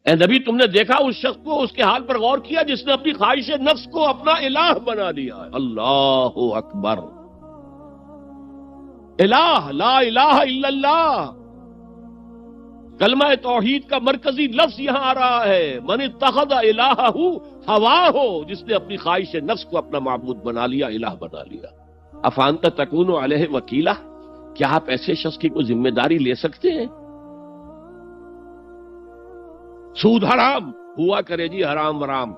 اے نبی تم نے دیکھا اس شخص کو، اس کے حال پر غور کیا جس نے اپنی خواہش نفس کو اپنا الہ بنا لیا ہے؟ اللہ اکبر، الہ، لا الہ الا اللہ، کلمہ توحید کا مرکزی لفظ یہاں آ رہا ہے، من اتخذ الہہ ہواہ، جس نے اپنی خواہش نفس کو اپنا معبود بنا لیا، الہ بنا لیا۔ افانت تکون علیہ وکیلا، کیا آپ ایسے شخص کی کوئی ذمہ داری لے سکتے ہیں؟ سود حرام ہوا کرے جی، حرام ورام،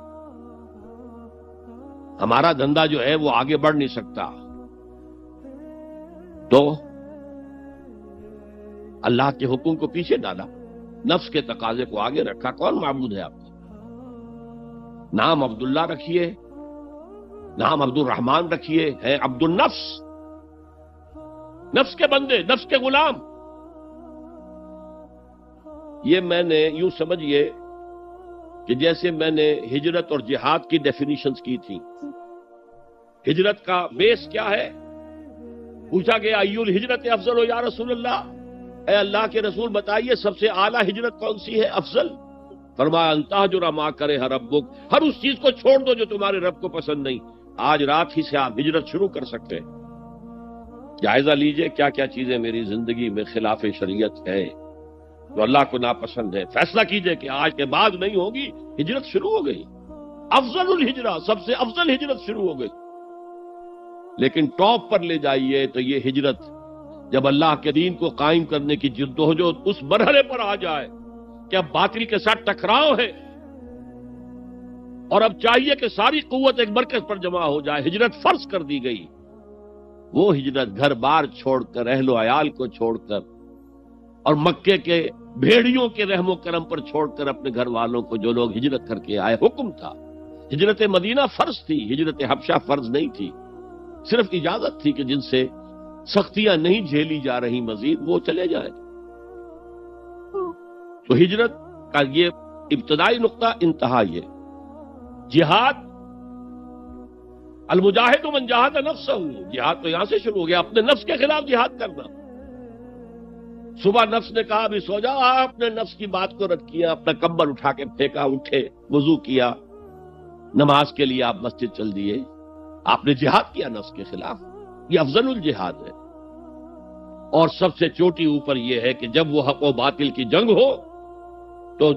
ہمارا دھندا جو ہے وہ آگے بڑھ نہیں سکتا، تو اللہ کے حکم کو پیچھے ڈالا، نفس کے تقاضے کو آگے رکھا۔ کون معبود ہے آپ کا؟ نام عبداللہ رکھیے، نام عبد الرحمن رکھیے، ہے عبد النفس، نفس کے بندے، نفس کے غلام۔ یہ میں نے یوں سمجھیے کہ جیسے میں نے ہجرت اور جہاد کی ڈیفینیشنز کی تھی۔ ہجرت کا بیس کیا ہے؟ پوچھا گیا ایو الہجرت افضل ہو یا رسول اللہ، اے اللہ کے رسول بتائیے سب سے اعلیٰ ہجرت کون سی ہے، افضل؟ فرمایا ان تہجر ما کرہ ربک، ہر اس چیز کو چھوڑ دو جو تمہارے رب کو پسند نہیں۔ آج رات ہی سے آپ ہجرت شروع کر سکتے ہیں۔ جائزہ لیجئے کیا کیا چیزیں میری زندگی میں خلاف شریعت ہے، جو اللہ کو ناپسند ہے، فیصلہ کیجئے کہ آج کے بعد نہیں ہوگی، ہجرت شروع ہو گئی، افضل الہجرہ، سب سے افضل ہجرت شروع ہو گئی۔ لیکن ٹاپ پر لے جائیے تو یہ ہجرت جب اللہ کے دین کو قائم کرنے کی جدوجہد اس مرحلے پر آ جائے کہ اب باطل کے ساتھ ٹکراؤ ہے اور اب چاہیے کہ ساری قوت ایک مرکز پر جمع ہو جائے، ہجرت فرض کر دی گئی، وہ ہجرت گھر بار چھوڑ کر، اہل و عیال کو چھوڑ کر اور مکے کے بھیڑیوں کے رحم و کرم پر چھوڑ کر اپنے گھر والوں کو، جو لوگ ہجرت کر کے آئے، حکم تھا۔ ہجرت مدینہ فرض تھی، ہجرت حبشہ فرض نہیں تھی، صرف اجازت تھی کہ جن سے سختیاں نہیں جھیلی جا رہی مزید وہ چلے جائیں۔ تو ہجرت کا یہ ابتدائی نقطہ، انتہا یہ جہاد، المجاہد من جاہد نفسہ، جہاد تو یہاں سے شروع ہو گیا، اپنے نفس کے خلاف جہاد کرنا۔ صبح نفس نے کہا ابھی سو جاؤ، آپ نے نفس کی بات کو رد کیا، اپنا کمبل اٹھا کے پھینکا، اٹھے، وضو کیا، نماز کے لیے آپ مسجد چل دیے، آپ نے جہاد کیا نفس کے خلاف، یہ افضل الجہاد ہے۔ اور سب سے چوٹی اوپر یہ ہے کہ جب وہ حق و باطل کی جنگ ہو تو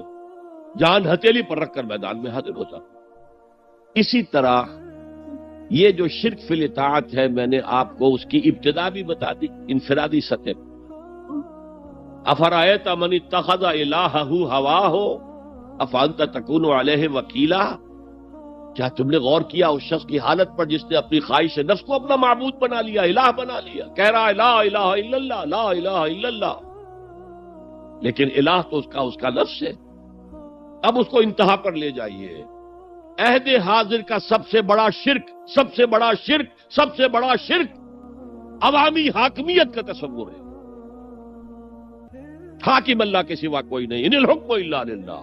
جان ہتھیلی پر رکھ کر میدان میں حاضر ہوتا۔ اسی طرح یہ جو شرک فی الاطاعت ہے، میں نے آپ کو اس کی ابتدا بھی بتا دی انفرادی سطح پر۔ افرأیت من اتخذ الہہ ہواہ افانت تکون علیہ وکیلا، کیا تم نے غور کیا اس شخص کی حالت پر جس نے اپنی خواہش نفس کو اپنا معبود بنا لیا، الہ بنا لیا، کہہ رہا ہے لا الہ الا اللہ، لا الہ الا اللہ، لیکن الہ تو اس کا نفس ہے۔ اب اس کو انتہا پر لے جائیے۔ عہد حاضر کا سب سے بڑا شرک، سب سے بڑا شرک، سب سے بڑا شرک عوامی حاکمیت کا تصور ہے۔ حاکم اللہ کے سوا کوئی نہیں، ان الحکم الا للہ۔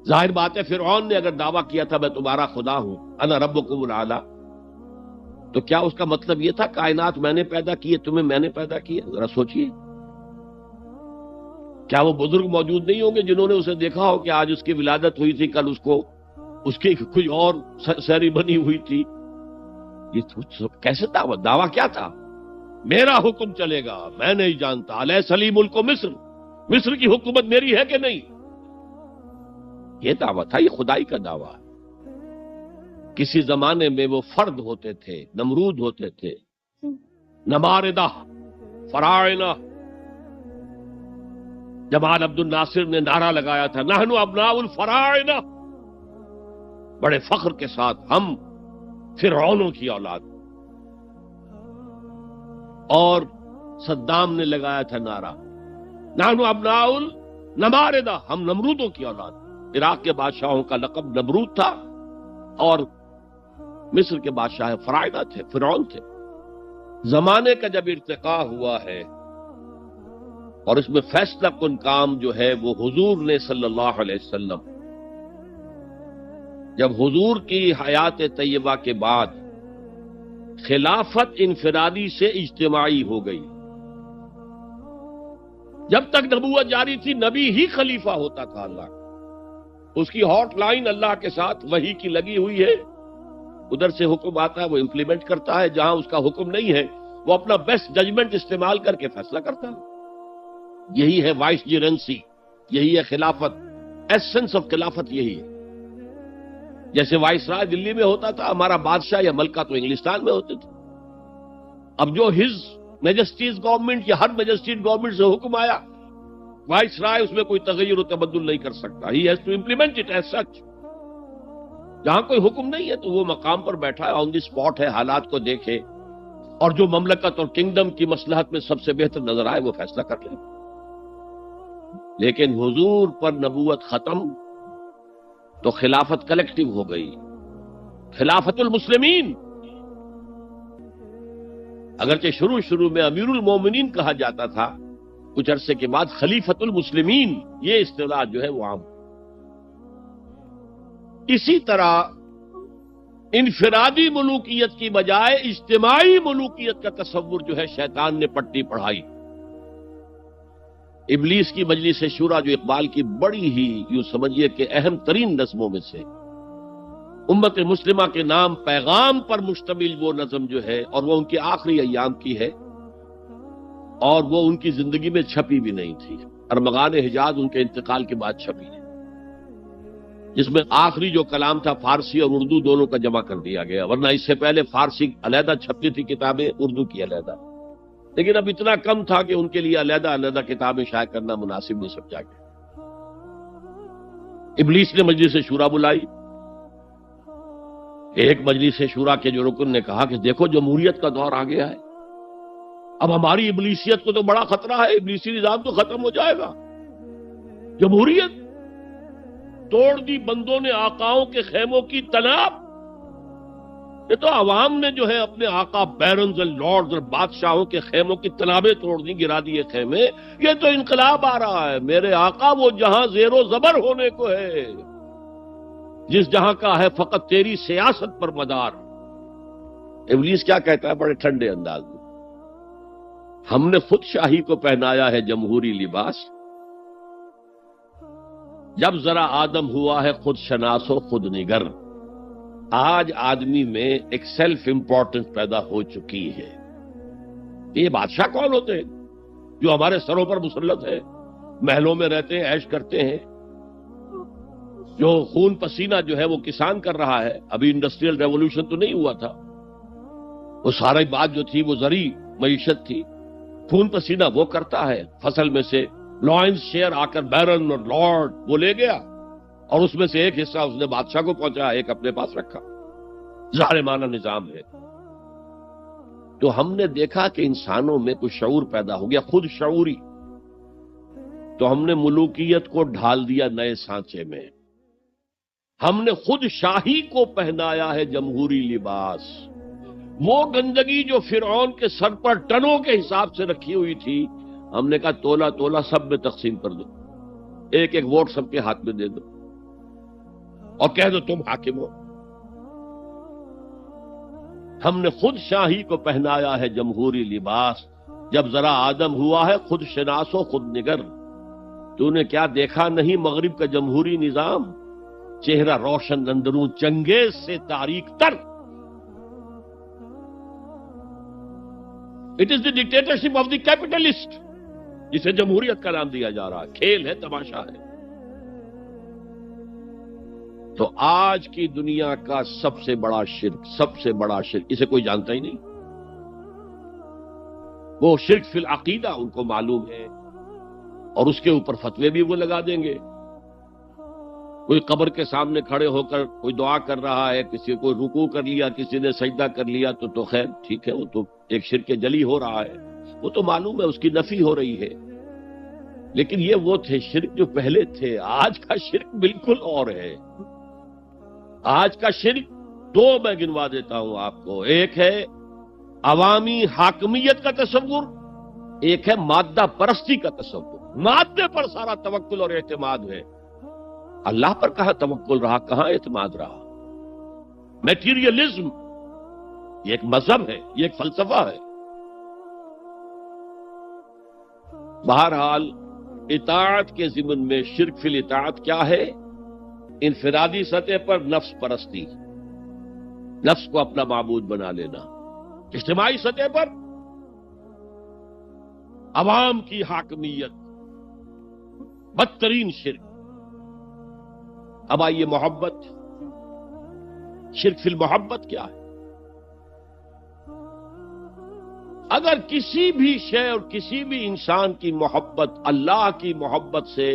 ظاہر بات ہے فرعون نے اگر دعویٰ کیا تھا میں تمہارا خدا ہوں، انا ربکم الاعلی، تو کیا اس کا مطلب یہ تھا کائنات میں نے پیدا کی ہے، تمہیں میں نے پیدا کیا؟ ذرا سوچئے، کیا وہ بزرگ موجود نہیں ہوں گے جنہوں نے اسے دیکھا ہو کہ آج اس کی ولادت ہوئی تھی، کل اس کی کوئی اور سیری بنی ہوئی تھی؟ یہ کیسے دعویٰ کیا تھا؟ میرا حکم چلے گا، میں نہیں جانتا، الیس لی ملک مصر، مصر کی حکومت میری ہے کہ نہیں؟ یہ دعویٰ تھا، یہ خدائی کا دعویٰ۔ کسی زمانے میں وہ فرد ہوتے تھے، نمرود ہوتے تھے، نماردہ، فراعنہ۔ جمال عبد الناصر نے نعرہ لگایا تھا نحن ابناء الفراعنہ، بڑے فخر کے ساتھ ہم فرعونوں کی اولاد۔ اور صدام نے لگایا تھا نعرہ نحن ابناء النماردہ، ہم نمرودوں کی اولاد۔ عراق کے بادشاہوں کا لقب نمرود تھا اور مصر کے بادشاہ فراعنہ تھے، فرعون تھے۔ زمانے کا جب ارتقاء ہوا ہے اور اس میں فیصلہ کن کام جو ہے وہ حضور نے صلی اللہ علیہ وسلم، جب حضور کی حیات طیبہ کے بعد خلافت انفرادی سے اجتماعی ہو گئی، جب تک نبوت جاری تھی نبی ہی خلیفہ ہوتا تھا اللہ کا، اس کی ہاٹ لائن اللہ کے ساتھ وحی کی لگی ہوئی ہے، ادھر سے حکم آتا ہے وہ امپلیمنٹ کرتا ہے، جہاں اس کا حکم نہیں ہے وہ اپنا بیسٹ ججمنٹ استعمال کر کے فیصلہ کرتا ہے۔ یہی ہے وائس جیرنسی، یہی ہے خلافت، ایسنس آف خلافت یہی ہے۔ جیسے وائس رائے دلی میں ہوتا تھا، ہمارا بادشاہ یا ملکہ تو انگلستان میں ہوتے تھے۔ اب جو ہز میجسٹیز گورنمنٹ یا ہر میجسٹیز گورنمنٹ سے حکم آیا، وائس رائے اس میں کوئی تغیر و تبدل نہیں کر سکتا، he has to implement it as such. جہاں کوئی حکم نہیں ہے تو وہ مقام پر بیٹھا ہے، آن دی اسپاٹ ہے، حالات کو دیکھے اور جو مملکت اور کنگڈم کی مصلحت میں سب سے بہتر نظر آئے وہ فیصلہ کر لے۔ لیکن حضور پر نبوت ختم تو خلافت کلیکٹیو ہو گئی، خلافت المسلمین۔ اگرچہ شروع میں امیر المومنین کہا جاتا تھا، کچھ عرصے کے بعد خلیفت المسلمین یہ اصطلاح جو ہے وہ عام۔ اسی طرح انفرادی ملوکیت کی بجائے اجتماعی ملوکیت کا تصور جو ہے شیطان نے پٹی پڑھائی۔ ابلیس کی مجلس شورا جو اقبال کی بڑی ہی یوں سمجھیے کہ اہم ترین نظموں میں سے، امت مسلمہ کے نام پیغام پر مشتمل وہ نظم جو ہے، اور وہ ان کے آخری ایام کی ہے اور وہ ان کی زندگی میں چھپی بھی نہیں تھی، ارمغان حجاز ان کے انتقال کے بعد چھپی ہے، جس میں آخری جو کلام تھا فارسی اور اردو دونوں کا جمع کر دیا گیا، ورنہ اس سے پہلے فارسی علیحدہ چھپتی تھی کتابیں، اردو کی علیحدہ، لیکن اب اتنا کم تھا کہ ان کے لیے علیحدہ کتابیں شائع کرنا مناسب نہیں سمجھا گیا۔ ابلیس نے مجلس شورا بلائی، ایک مجلس شورا کے جو رکن نے کہا کہ دیکھو جمہوریت کا دور آ گیا ہے، اب ہماری ابلیسیت کو تو بڑا خطرہ ہے، ابلیسی نظام تو ختم ہو جائے گا، جمہوریت توڑ دی بندوں نے آقاؤں کے خیموں کی تناب، یہ تو عوام نے جو ہے اپنے آقا بیرنز اور لارڈز اور بادشاہوں کے خیموں کی تنابیں توڑ دی، گرا دیے خیمے، یہ تو انقلاب آ رہا ہے، میرے آقا وہ جہاں زیر و زبر ہونے کو ہے، جس جہاں کا ہے فقط تیری سیاست پر مدار۔ ابلیس کیا کہتا ہے بڑے ٹھنڈے انداز میں، ہم نے خود شاہی کو پہنایا ہے جمہوری لباس، جب ذرا آدم ہوا ہے خود شناس و خود نگر۔ آج آدمی میں ایک سیلف امپورٹنس پیدا ہو چکی ہے۔ یہ بادشاہ کون ہوتے ہیں جو ہمارے سروں پر مسلط ہے، محلوں میں رہتے ہیں، عیش کرتے ہیں، جو خون پسینہ جو ہے وہ کسان کر رہا ہے، ابھی انڈسٹریل ریولوشن تو نہیں ہوا تھا، وہ ساری بات جو تھی وہ زرعی معیشت تھی، خون پسینہ وہ کرتا ہے، فصل میں سے لائنز شیئر آ کر بیرن اور لارڈ وہ لے گیا، اور اس میں سے ایک حصہ اس نے بادشاہ کو پہنچایا، ایک اپنے پاس رکھا، ظالمانہ نظام ہے۔ تو ہم نے دیکھا کہ انسانوں میں کچھ شعور پیدا ہو گیا، خود شعوری، تو ہم نے ملوکیت کو ڈھال دیا نئے سانچے میں، ہم نے خود شاہی کو پہنایا ہے جمہوری لباس۔ وہ گندگی جو فرعون کے سر پر ٹنوں کے حساب سے رکھی ہوئی تھی، ہم نے کہا تولا تولا سب میں تقسیم کر دو، ایک ایک ووٹ سب کے ہاتھ میں دے دو اور کہہ دو تم حاکم ہو۔ ہم نے خود شاہی کو پہنایا ہے جمہوری لباس، جب ذرا آدم ہوا ہے خود شناس و خود نگر۔ تو نے کیا دیکھا نہیں مغرب کا جمہوری نظام، چہرہ روشن اندروں چنگیز سے تاریک تر۔ It is the dictatorship of the capitalist, جسے جمہوریت کا نام دیا جا رہا ہے، کھیل ہے، تماشا ہے۔ تو آج کی دنیا کا سب سے بڑا شرک اسے کوئی جانتا ہی نہیں، وہ شرک فی العقیدہ ان کو معلوم ہے، اور اس کے اوپر فتوے بھی وہ لگا دیں گے۔ کوئی قبر کے سامنے کھڑے ہو کر کوئی دعا کر رہا ہے، کسی کو رکوع کر لیا، کسی نے سجدہ کر لیا، تو خیر ٹھیک ہے، وہ تو ایک شرک جلی ہو رہا ہے، وہ تو معلوم ہے، اس کی نفی ہو رہی ہے۔ لیکن یہ وہ تھے شرک جو پہلے تھے، آج کا شرک بالکل اور ہے۔ آج کا شرک دو میں گنوا دیتا ہوں آپ کو، ایک ہے عوامی حاکمیت کا تصور، ایک ہے مادہ پرستی کا تصور۔ مادے پر سارا توکل اور اعتماد ہے، اللہ پر کہاں توکل رہا، کہاں اعتماد رہا۔ میٹیریلزم یہ ایک مذہب ہے، یہ ایک فلسفہ ہے۔ بہرحال اطاعت کے ضمن میں شرک فی الاطاعت کیا ہے؟ انفرادی سطح پر نفس پرستی، نفس کو اپنا معبود بنا لینا. اجتماعی سطح پر عوام کی حاکمیت، بدترین شرک. اب آئیے محبت، شرک فی المحبت کیا ہے؟ اگر کسی بھی شے اور کسی بھی انسان کی محبت اللہ کی محبت سے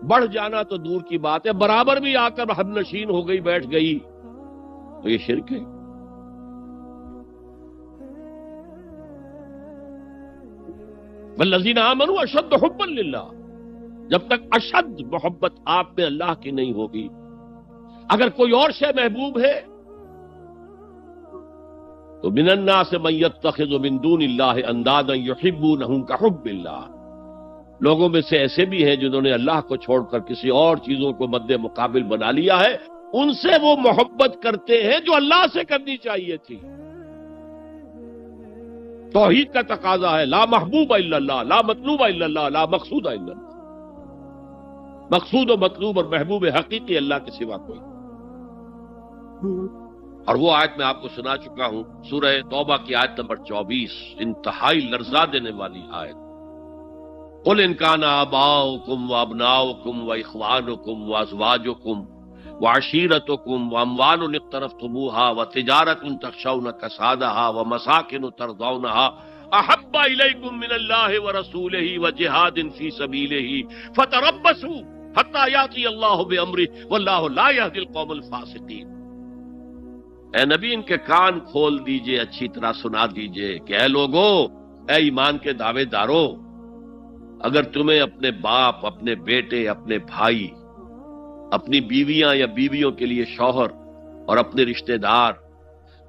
بڑھ جانا تو دور کی بات ہے، برابر بھی آ کر ہم نشین ہو گئی، بیٹھ گئی، تو یہ شرک ہے. والذین آمنوا اشد حبا للہ، جب تک اشد محبت آپ میں اللہ کی نہیں ہوگی. اگر کوئی اور شے محبوب ہے تو من الناس من یتخذ من دون اللہ اندادا یحبونہم کحب اللہ، لوگوں میں سے ایسے بھی ہیں جنہوں نے اللہ کو چھوڑ کر کسی اور چیزوں کو مد مقابل بنا لیا ہے، ان سے وہ محبت کرتے ہیں جو اللہ سے کرنی چاہیے تھی. توحید کا تقاضا ہے لا محبوب الا اللہ، لا مطلوب الا اللہ، لا مقصود الا اللہ. مقصود و مطلوب اور محبوب حقیقی اللہ کے سوا کوئی. اور وہ آیت میں آپ کو سنا چکا ہوں، سورہ توبہ کی آیت نمبر 24، انتہائی لرزا دینے والی آیت. قل ان کان آباؤکم وابناؤکم واخوانکم وازواجکم وعشیرتکم واموال اقترفتموها وتجارت تخشون کسادها ومساکن ترضونها احب الیکم من اللہ ورسولہ وجہاد فی سبیلہ فتربصوا حتی یاتی اللہ بامرہ واللہ لا یہدی القوم الفاسقین. اے نبی ان کے کان کھول دیجئے، اچھی طرح سنا دیجئے کہ اے لوگوں، اے ایمان کے دعوے داروں، اگر تمہیں اپنے باپ، اپنے بیٹے، اپنے بھائی، اپنی بیویاں یا بیویوں کے لیے شوہر اور اپنے رشتہ دار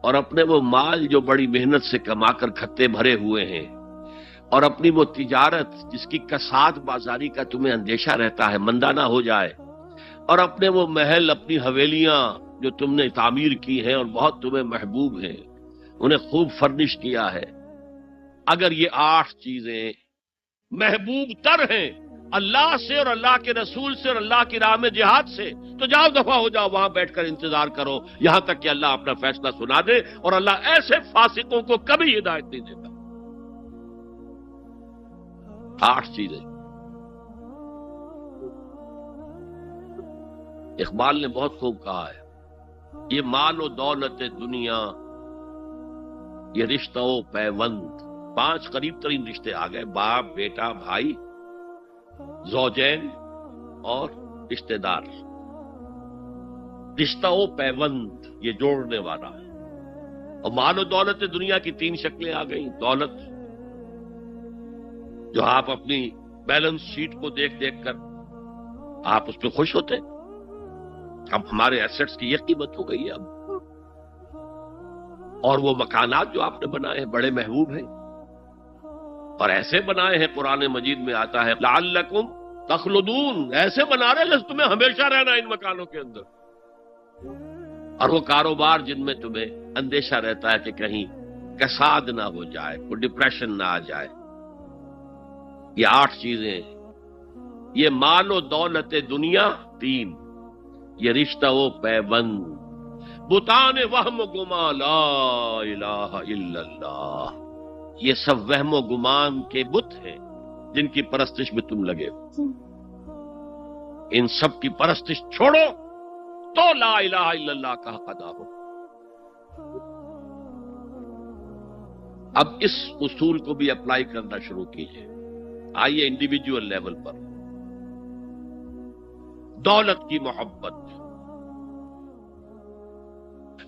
اور اپنے وہ مال جو بڑی محنت سے کما کر کھتے بھرے ہوئے ہیں اور اپنی وہ تجارت جس کی کساد بازاری کا تمہیں اندیشہ رہتا ہے مندہ نہ ہو جائے، اور اپنے وہ محل، اپنی حویلیاں جو تم نے تعمیر کی ہیں اور بہت تمہیں محبوب ہیں، انہیں خوب فرنش کیا ہے، اگر یہ 8 چیزیں محبوب تر ہیں اللہ سے اور اللہ کے رسول سے اور اللہ کی راہ میں جہاد سے، تو جاؤ دفع ہو جاؤ، وہاں بیٹھ کر انتظار کرو یہاں تک کہ اللہ اپنا فیصلہ سنا دے. اور اللہ ایسے فاسقوں کو کبھی ہدایت نہیں دیتا. 8 چیزیں. اقبال نے بہت خوب کہا ہے، یہ مال و دولت دنیا، یہ رشتہ و پیوند. 5 قریب ترین رشتے آ گئے، باپ، بیٹا، بھائی، زوجین اور رشتہ دار. رشتہ و پیوند یہ جوڑنے والا ہے. اور مال و دولت دنیا کی 3 شکلیں آ گئیں. دولت جو آپ اپنی بیلنس شیٹ کو دیکھ دیکھ کر آپ اس پہ خوش ہوتے، اب ہمارے ایسٹس کی یہ قیمت ہو گئی ہے اب. اور وہ مکانات جو آپ نے بنائے ہیں بڑے محبوب ہیں، اور ایسے بنائے ہیں، قرآن مجید میں آتا ہے لعلکم تخلدون، ایسے بنا رہے جس تمہیں ہمیشہ رہنا ان مکانوں کے اندر. اور وہ کاروبار جن میں تمہیں اندیشہ رہتا ہے کہ کہیں کساد نہ ہو جائے، کوئی ڈپریشن نہ آ جائے. یہ 8 چیزیں، یہ مال و دولت دنیا 3، یہ رشتہ و پیوند، بتان وہم و گما لا الہ الا اللہ، یہ سب وہم و گمان کے بت ہیں جن کی پرستش میں تم لگے ہو. ان سب کی پرستش چھوڑو تو لا الہ الا اللہ کا حق ادا ہو. اب اس اصول کو بھی اپلائی کرنا شروع کیجئے. آئیے انڈیویجول لیول پر. دولت کی محبت،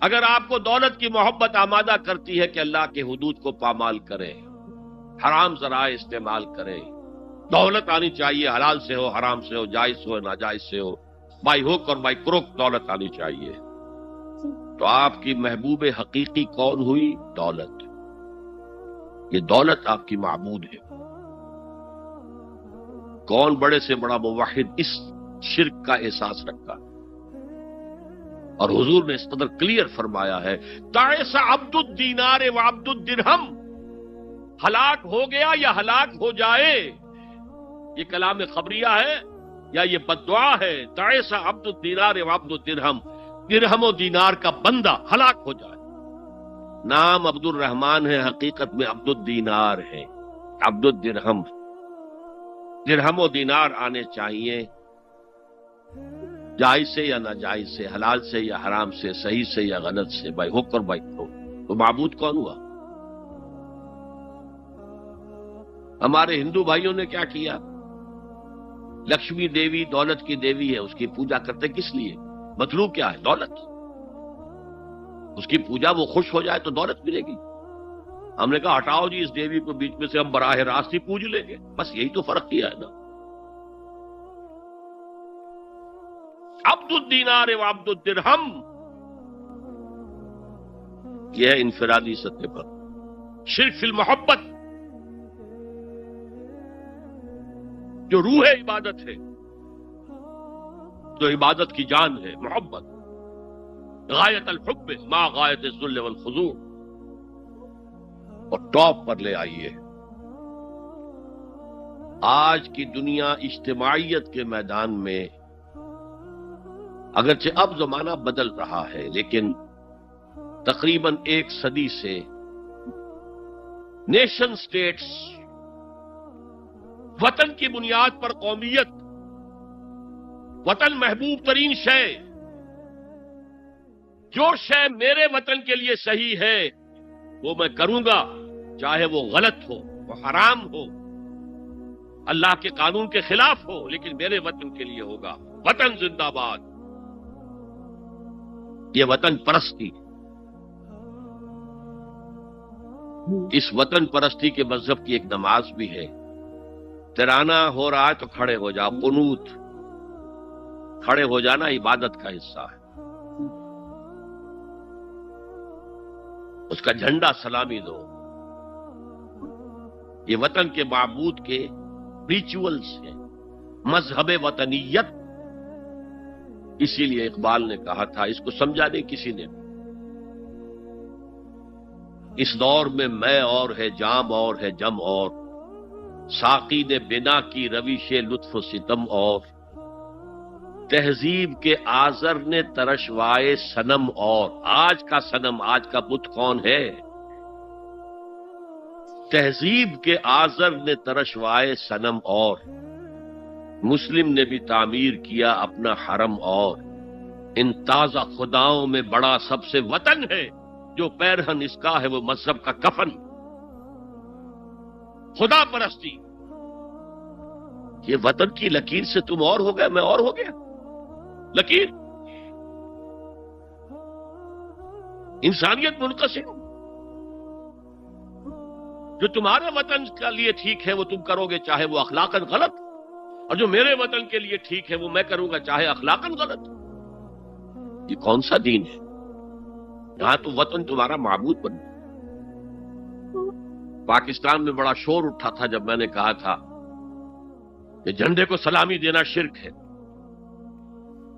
اگر آپ کو دولت کی محبت آمادہ کرتی ہے کہ اللہ کے حدود کو پامال کریں، حرام ذرائع استعمال کریں، دولت آنی چاہیے، حلال سے ہو، حرام سے ہو، جائز سے ہو، ناجائز سے ہو، بائی ہوک اور بائی کروک دولت آنی چاہیے، تو آپ کی محبوب حقیقی کون ہوئی؟ دولت. یہ دولت آپ کی معبود ہے. کون بڑے سے بڑا موحد اس شرک کا احساس رکھتا؟ اور حضور نے اس قدر کلیئر فرمایا ہے، تعس عبد الدینار و عبد الدرہم، ہلاک ہو گیا یا ہلاک ہو جائے، یہ کلام خبریہ ہے یا یہ بد دعا ہے؟ تعیس عبد الدینار و عبد الدرہم، درہم و دینار کا بندہ ہلاک ہو جائے۔ نام عبد الرحمن ہے، حقیقت میں عبد الدینار ہے، عبد الدرہم۔ درہم و دینار آنے چاہیے، جائز سے یا ناجائز سے، حلال سے یا حرام سے، صحیح سے یا غلط سے، بھائی ہو کر بھائی ہو۔ تو معبود کون ہوا؟ ہمارے ہندو بھائیوں نے کیا کیا؟ لکشمی دیوی دولت کی دیوی ہے، اس کی پوجا کرتے کس لیے؟ مطلوب کیا ہے؟ دولت۔ اس کی پوجا وہ خوش ہو جائے تو دولت ملے گی۔ ہم نے کہا ہٹاؤ جی اس دیوی کو بیچ میں سے، ہم براہ راست ہی پوج لیں گے، بس یہی تو فرق کیا ہے نا۔ عبد الدینار و عبد الدرہم، یہ ہے انفرادی سطح پر۔ شرک فی المحبت، جو روح عبادت ہے، جو عبادت کی جان ہے، محبت، غایت الحب ما غایت الذل والخضوع، اور ٹاپ پر لے آئیے۔ آج کی دنیا اجتماعیت کے میدان میں اگرچہ اب زمانہ بدل رہا ہے، لیکن تقریباً 1 صدی سے نیشن سٹیٹس وطن کی بنیاد پر قومیت، وطن محبوب ترین شے، جو شے میرے وطن کے لیے صحیح ہے وہ میں کروں گا، چاہے وہ غلط ہو، وہ حرام ہو، اللہ کے قانون کے خلاف ہو، لیکن میرے وطن کے لیے ہوگا۔ وطن زندہ باد، یہ وطن پرستی۔ اس وطن پرستی کے مذہب کی ایک نماز بھی ہے، ترانہ ہو رہا ہے تو کھڑے ہو جاؤ، قنوت، کھڑے ہو جانا عبادت کا حصہ ہے۔ اس کا جھنڈا سلامی دو، یہ وطن کے معبود کے ریچولز ہیں، مذہب وطنیت۔ اسی لیے اقبال نے کہا تھا، اس کو سمجھا نہیں کسی نے، اس دور میں اور ہے، جام اور ہے، جم اور، ساقی نے بنا کی روش لطف و ستم اور، تہذیب کے آزر نے ترشوائے صنم اور۔ آج کا صنم، آج کا بت کون ہے؟ تہذیب کے آزر نے ترشوائے صنم اور، مسلم نے بھی تعمیر کیا اپنا حرم اور، ان تازہ خداؤں میں بڑا سب سے وطن ہے، جو پیرہن اس کا ہے وہ مذہب کا کفن۔ خدا پرستی، یہ وطن کی لکیر سے تم اور ہو گئے، میں اور ہو گیا۔ لکیر، انسانیت منقسم، جو تمہارے وطن کے لیے ٹھیک ہے وہ تم کرو گے چاہے وہ اخلاقاً غلط، اور جو میرے وطن کے لیے ٹھیک ہے وہ میں کروں گا چاہے اخلاقاً غلط۔ یہ کون سا دین ہے؟ یہاں تو وطن تمہارا معبود بن گیا۔ پاکستان میں بڑا شور اٹھا تھا جب میں نے کہا تھا کہ جھنڈے کو سلامی دینا شرک ہے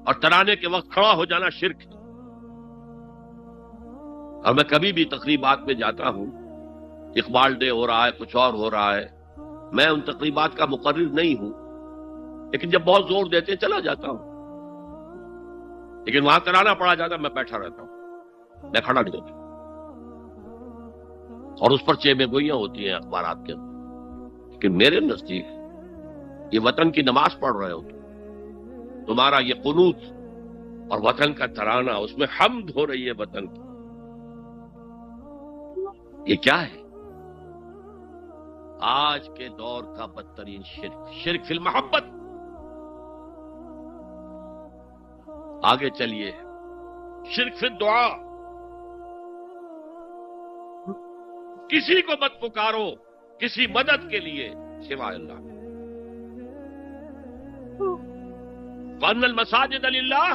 اور ترانے کے وقت کھڑا ہو جانا شرک ہے۔ اور میں کبھی بھی تقریبات میں جاتا ہوں، اقبال ڈے ہو رہا ہے، کچھ اور ہو رہا ہے، میں ان تقریبات کا مقرر نہیں ہوں، لیکن جب بہت زور دیتے چلا جاتا ہوں، لیکن وہاں ترانہ پڑا جاتا میں بیٹھا رہتا ہوں، میں کھڑا نہیں ہوتا، اور اس پر چیمیں گوئیاں ہوتی ہیں اخبارات کے اندر، لیکن میرے نزدیک یہ وطن کی نماز پڑھ رہے ہو، تمہارا یہ قنوت اور وطن کا ترانہ، اس میں حمد ہو رہی ہے وطن کی، یہ کیا ہے؟ آج کے دور کا بدترین شرک، شرک فی المحبت۔ آگے چلیے، شرک فی الدعاء، کسی کو مت پکارو کسی مدد کے لیے سوائے اللہ۔ وَأَنَّ الْمَسَاجِدَ لِلَّهِ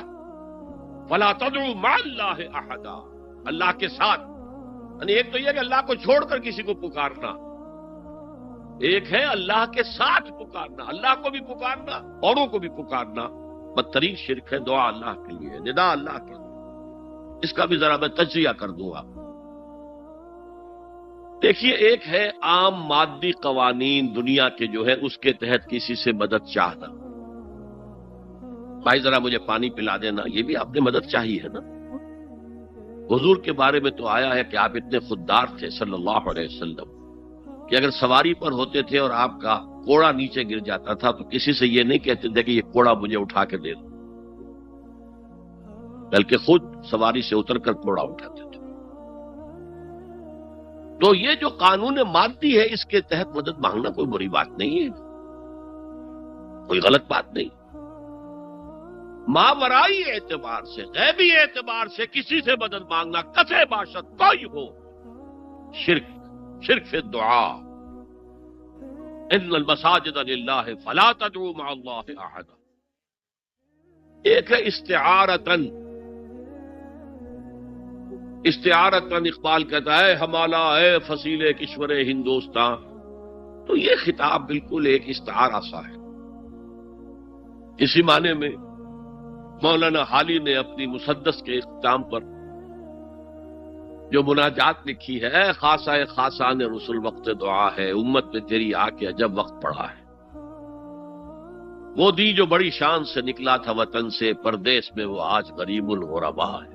فَلَا تَدْعُوا مَعَ اللَّهِ أَحَدًا، اللہ کے ساتھ، یعنی ایک تو یہ کہ اللہ کو چھوڑ کر کسی کو پکارنا، ایک ہے اللہ کے ساتھ پکارنا، اللہ کو بھی پکارنا، اوروں کو بھی پکارنا۔ بدترین شرک ہے دعا اللہ کے لیے، ندا اللہ کے لیے۔ اس کا بھی ذرا میں تجزیہ کر دوں گا۔ دیکھیے، ایک ہے عام مادی قوانین دنیا کے جو ہے اس کے تحت کسی سے مدد چاہنا. بھائی ذرا مجھے پانی پلا دینا، یہ بھی آپ نے مدد چاہی ہے نا. حضور کے بارے میں تو آیا ہے کہ آپ اتنے خوددار تھے صلی اللہ علیہ وسلم کہ اگر سواری پر ہوتے تھے اور آپ کا کوڑا نیچے گر جاتا تھا تو کسی سے یہ نہیں کہتے تھے کہ یہ کوڑا مجھے اٹھا کے دے دو، بلکہ خود سواری سے اتر کر کوڑا اٹھاتے تھے. تو یہ جو قانون مادی ہے اس کے تحت مدد مانگنا کوئی بری بات نہیں ہے، کوئی غلط بات نہیں. ماورائی اعتبار سے، غیبی اعتبار سے کسی سے مدد مانگنا کسے باشد کوئی ہو، شرک فی الدعا. ان المساجد للہ فلا تدعوا مع اللہ احدا. ایک ہے استعارتن اقبال کہتا ہے ہمالا اے فصیل کشور ہندوستان. تو یہ خطاب بالکل ایک استعارہ سا ہے. اسی معنی میں مولانا حالی نے اپنی مسدس کے اختتام پر جو مناجات لکھی ہے، خاصہ خاصان رسول وقت دعا ہے، امت میں تیری آ کے عجب وقت پڑا ہے. وہ دی جو بڑی شان سے نکلا تھا وطن سے، پردیس میں وہ آج غریب الغربا ہے.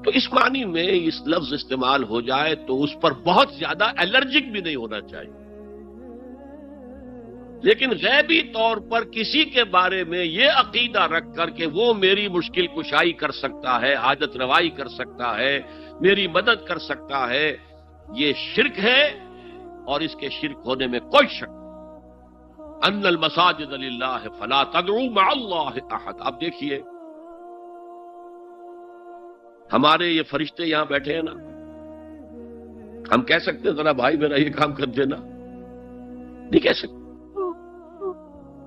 تو اس معنی میں اس لفظ استعمال ہو جائے تو اس پر بہت زیادہ الرجک بھی نہیں ہونا چاہیے. لیکن غیبی طور پر کسی کے بارے میں یہ عقیدہ رکھ کر کہ وہ میری مشکل کشائی کر سکتا ہے، حاجت روائی کر سکتا ہے، میری مدد کر سکتا ہے، یہ شرک ہے. اور اس کے شرک ہونے میں کوئی شک نہیں. ان المساجد للہ فلا تدعوا مع اللہ احد. آپ دیکھیے ہمارے یہ فرشتے یہاں بیٹھے ہیں نا، ہم کہہ سکتے ہیں ذرا بھائی میرا یہ کام کر دینا؟ نہیں کہہ سکتے.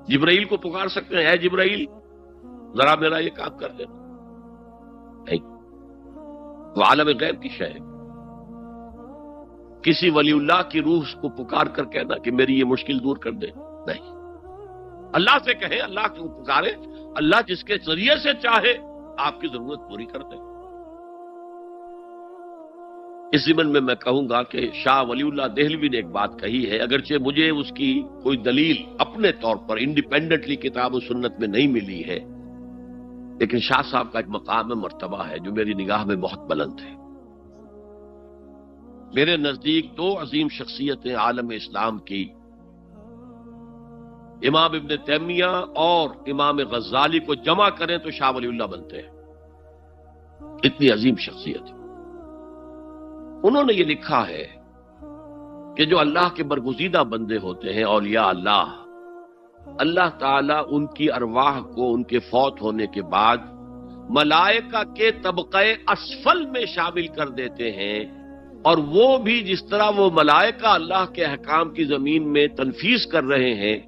جبرائیل کو پکار سکتے ہیں، اے جبرائیل ذرا میرا یہ کام کر دینا؟ نہیں. وہ عالم غیب کی شے ہے. کسی ولی اللہ کی روح کو پکار کر کہنا کہ میری یہ مشکل دور کر دے؟ نہیں. اللہ سے کہیں، اللہ کو پکارے، اللہ جس کے ذریعے سے چاہے آپ کی ضرورت پوری کر دے. اس ضمن میں میں کہوں گا کہ شاہ ولی اللہ دہلوی نے ایک بات کہی ہے، اگرچہ مجھے اس کی کوئی دلیل اپنے طور پر انڈیپینڈنٹلی کتاب و سنت میں نہیں ملی ہے، لیکن شاہ صاحب کا ایک مقام مرتبہ ہے جو میری نگاہ میں بہت بلند ہے. میرے نزدیک دو عظیم شخصیتیں عالم اسلام کی، امام ابن تیمیہ اور امام غزالی کو جمع کریں تو شاہ ولی اللہ بنتے ہیں. اتنی عظیم شخصیت. انہوں نے یہ لکھا ہے کہ جو اللہ کے برگزیدہ بندے ہوتے ہیں، اولیاء اللہ، اللہ تعالیٰ ان کی ارواح کو ان کے فوت ہونے کے بعد ملائکہ کے طبقہ اسفل میں شامل کر دیتے ہیں، اور وہ بھی جس طرح وہ ملائکہ اللہ کے احکام کی زمین میں تنفیذ کر رہے ہیں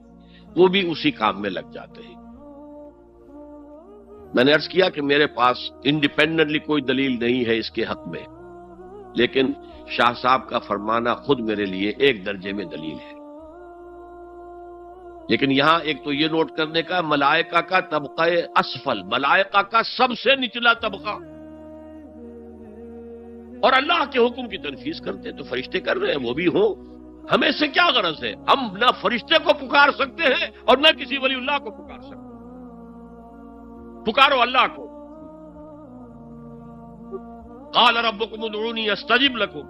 وہ بھی اسی کام میں لگ جاتے ہیں. میں نے عرض کیا کہ میرے پاس انڈیپینڈنٹلی کوئی دلیل نہیں ہے اس کے حق میں، لیکن شاہ صاحب کا فرمانا خود میرے لیے ایک درجے میں دلیل ہے. لیکن یہاں ایک تو یہ نوٹ کرنے کا، ملائکہ کا طبقہ اسفل، ملائکہ کا سب سے نچلا طبقہ، اور اللہ کے حکم کی تنفیذ کرتے ہیں تو فرشتے کر رہے ہیں، وہ بھی ہوں. ہمیں سے کیا غرض ہے؟ ہم نہ فرشتے کو پکار سکتے ہیں اور نہ کسی ولی اللہ کو پکار سکتے ہیں. پکارو اللہ کو. قال ربکم ادعونی استجب لکم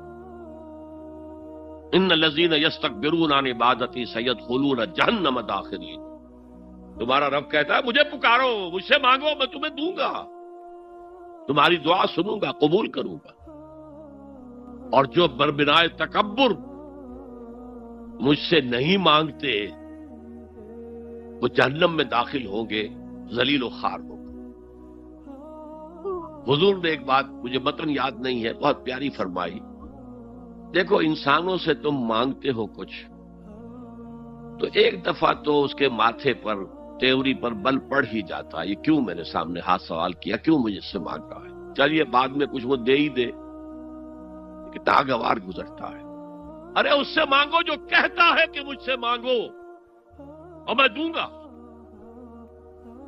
ان الذین یستکبرون عن عبادتی سیدخلون جہنم داخرین. تمہارا رب کہتا ہے مجھے پکارو، مجھ سے مانگو، میں تمہیں دوں گا، تمہاری دعا سنوں گا، قبول کروں گا. اور جو بربنائے تکبر مجھ سے نہیں مانگتے وہ جہنم میں داخل ہوں گے، ذلیل و خوار ہوں گے. حضور نے ایک بات مجھے متن یاد نہیں ہے بہت پیاری فرمائی. دیکھو انسانوں سے تم مانگتے ہو کچھ تو ایک دفعہ تو اس کے ماتھے پر، تیوری پر بل پڑ ہی جاتا ہے، یہ کیوں میرے سامنے ہاتھ سوال کیا، کیوں مجھ سے مانگ رہا ہے، چلیے بعد میں کچھ وہ دے ہی دے. کتنا ناگوار گزرتا ہے. ارے اس سے مانگو جو کہتا ہے کہ مجھ سے مانگو اور میں دوں گا.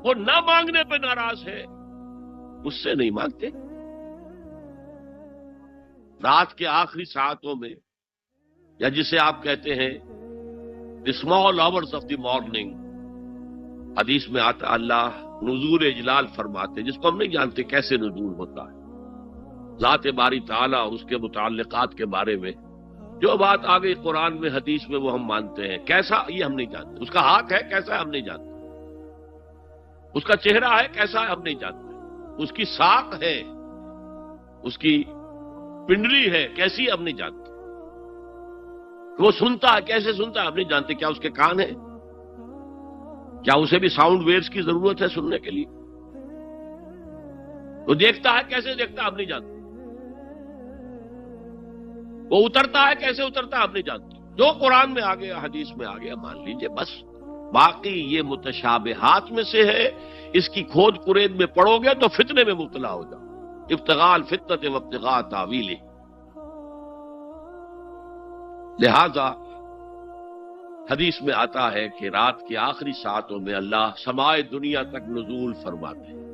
وہ نہ مانگنے پہ ناراض ہے، اس سے نہیں مانگتے. رات کے آخری ساعتوں میں، یا جسے آپ کہتے ہیں the small hours of the morning, حدیث میں آتا اللہ نزول اجلال فرماتے، جس کو ہم نہیں جانتے کیسے نزول ہوتا ہے، ذات باری تعالیٰ اور اس کے متعلقات کے بارے میں جو بات آ گئی قرآن میں حدیث میں وہ ہم مانتے ہیں، کیسا یہ ہم نہیں جانتے، اس کا ہاتھ ہے کیسا ہے ہم نہیں جانتے، اس کا چہرہ ہے کیسا ہے ہم نہیں جانتے، اس کی ساق ہے، اس کی پنڈلی ہے کیسی ہم نہیں جانتے، وہ سنتا ہے کیسے سنتا ہے ہم نہیں جانتے، کیا اس کے کان ہیں، کیا اسے بھی ساؤنڈ ویوز کی ضرورت ہے سننے کے لیے، وہ دیکھتا ہے کیسے دیکھتا ہے ہم نہیں جانتے، وہ اترتا ہے کیسے اترتا ہے ہم نہیں جانتے، جو قرآن میں آ گیا حدیث میں آ گیا مان لیجئے بس، باقی یہ متشابہات میں سے ہے، اس کی کھود کرید میں پڑو گے تو فتنے میں مبتلا ہو جاؤ، ابتغاء الفتنة وابتغاء تاویلہ۔ لہذا حدیث میں آتا ہے کہ رات کے آخری ساعتوں میں اللہ سمائے دنیا تک نزول فرماتے ہیں،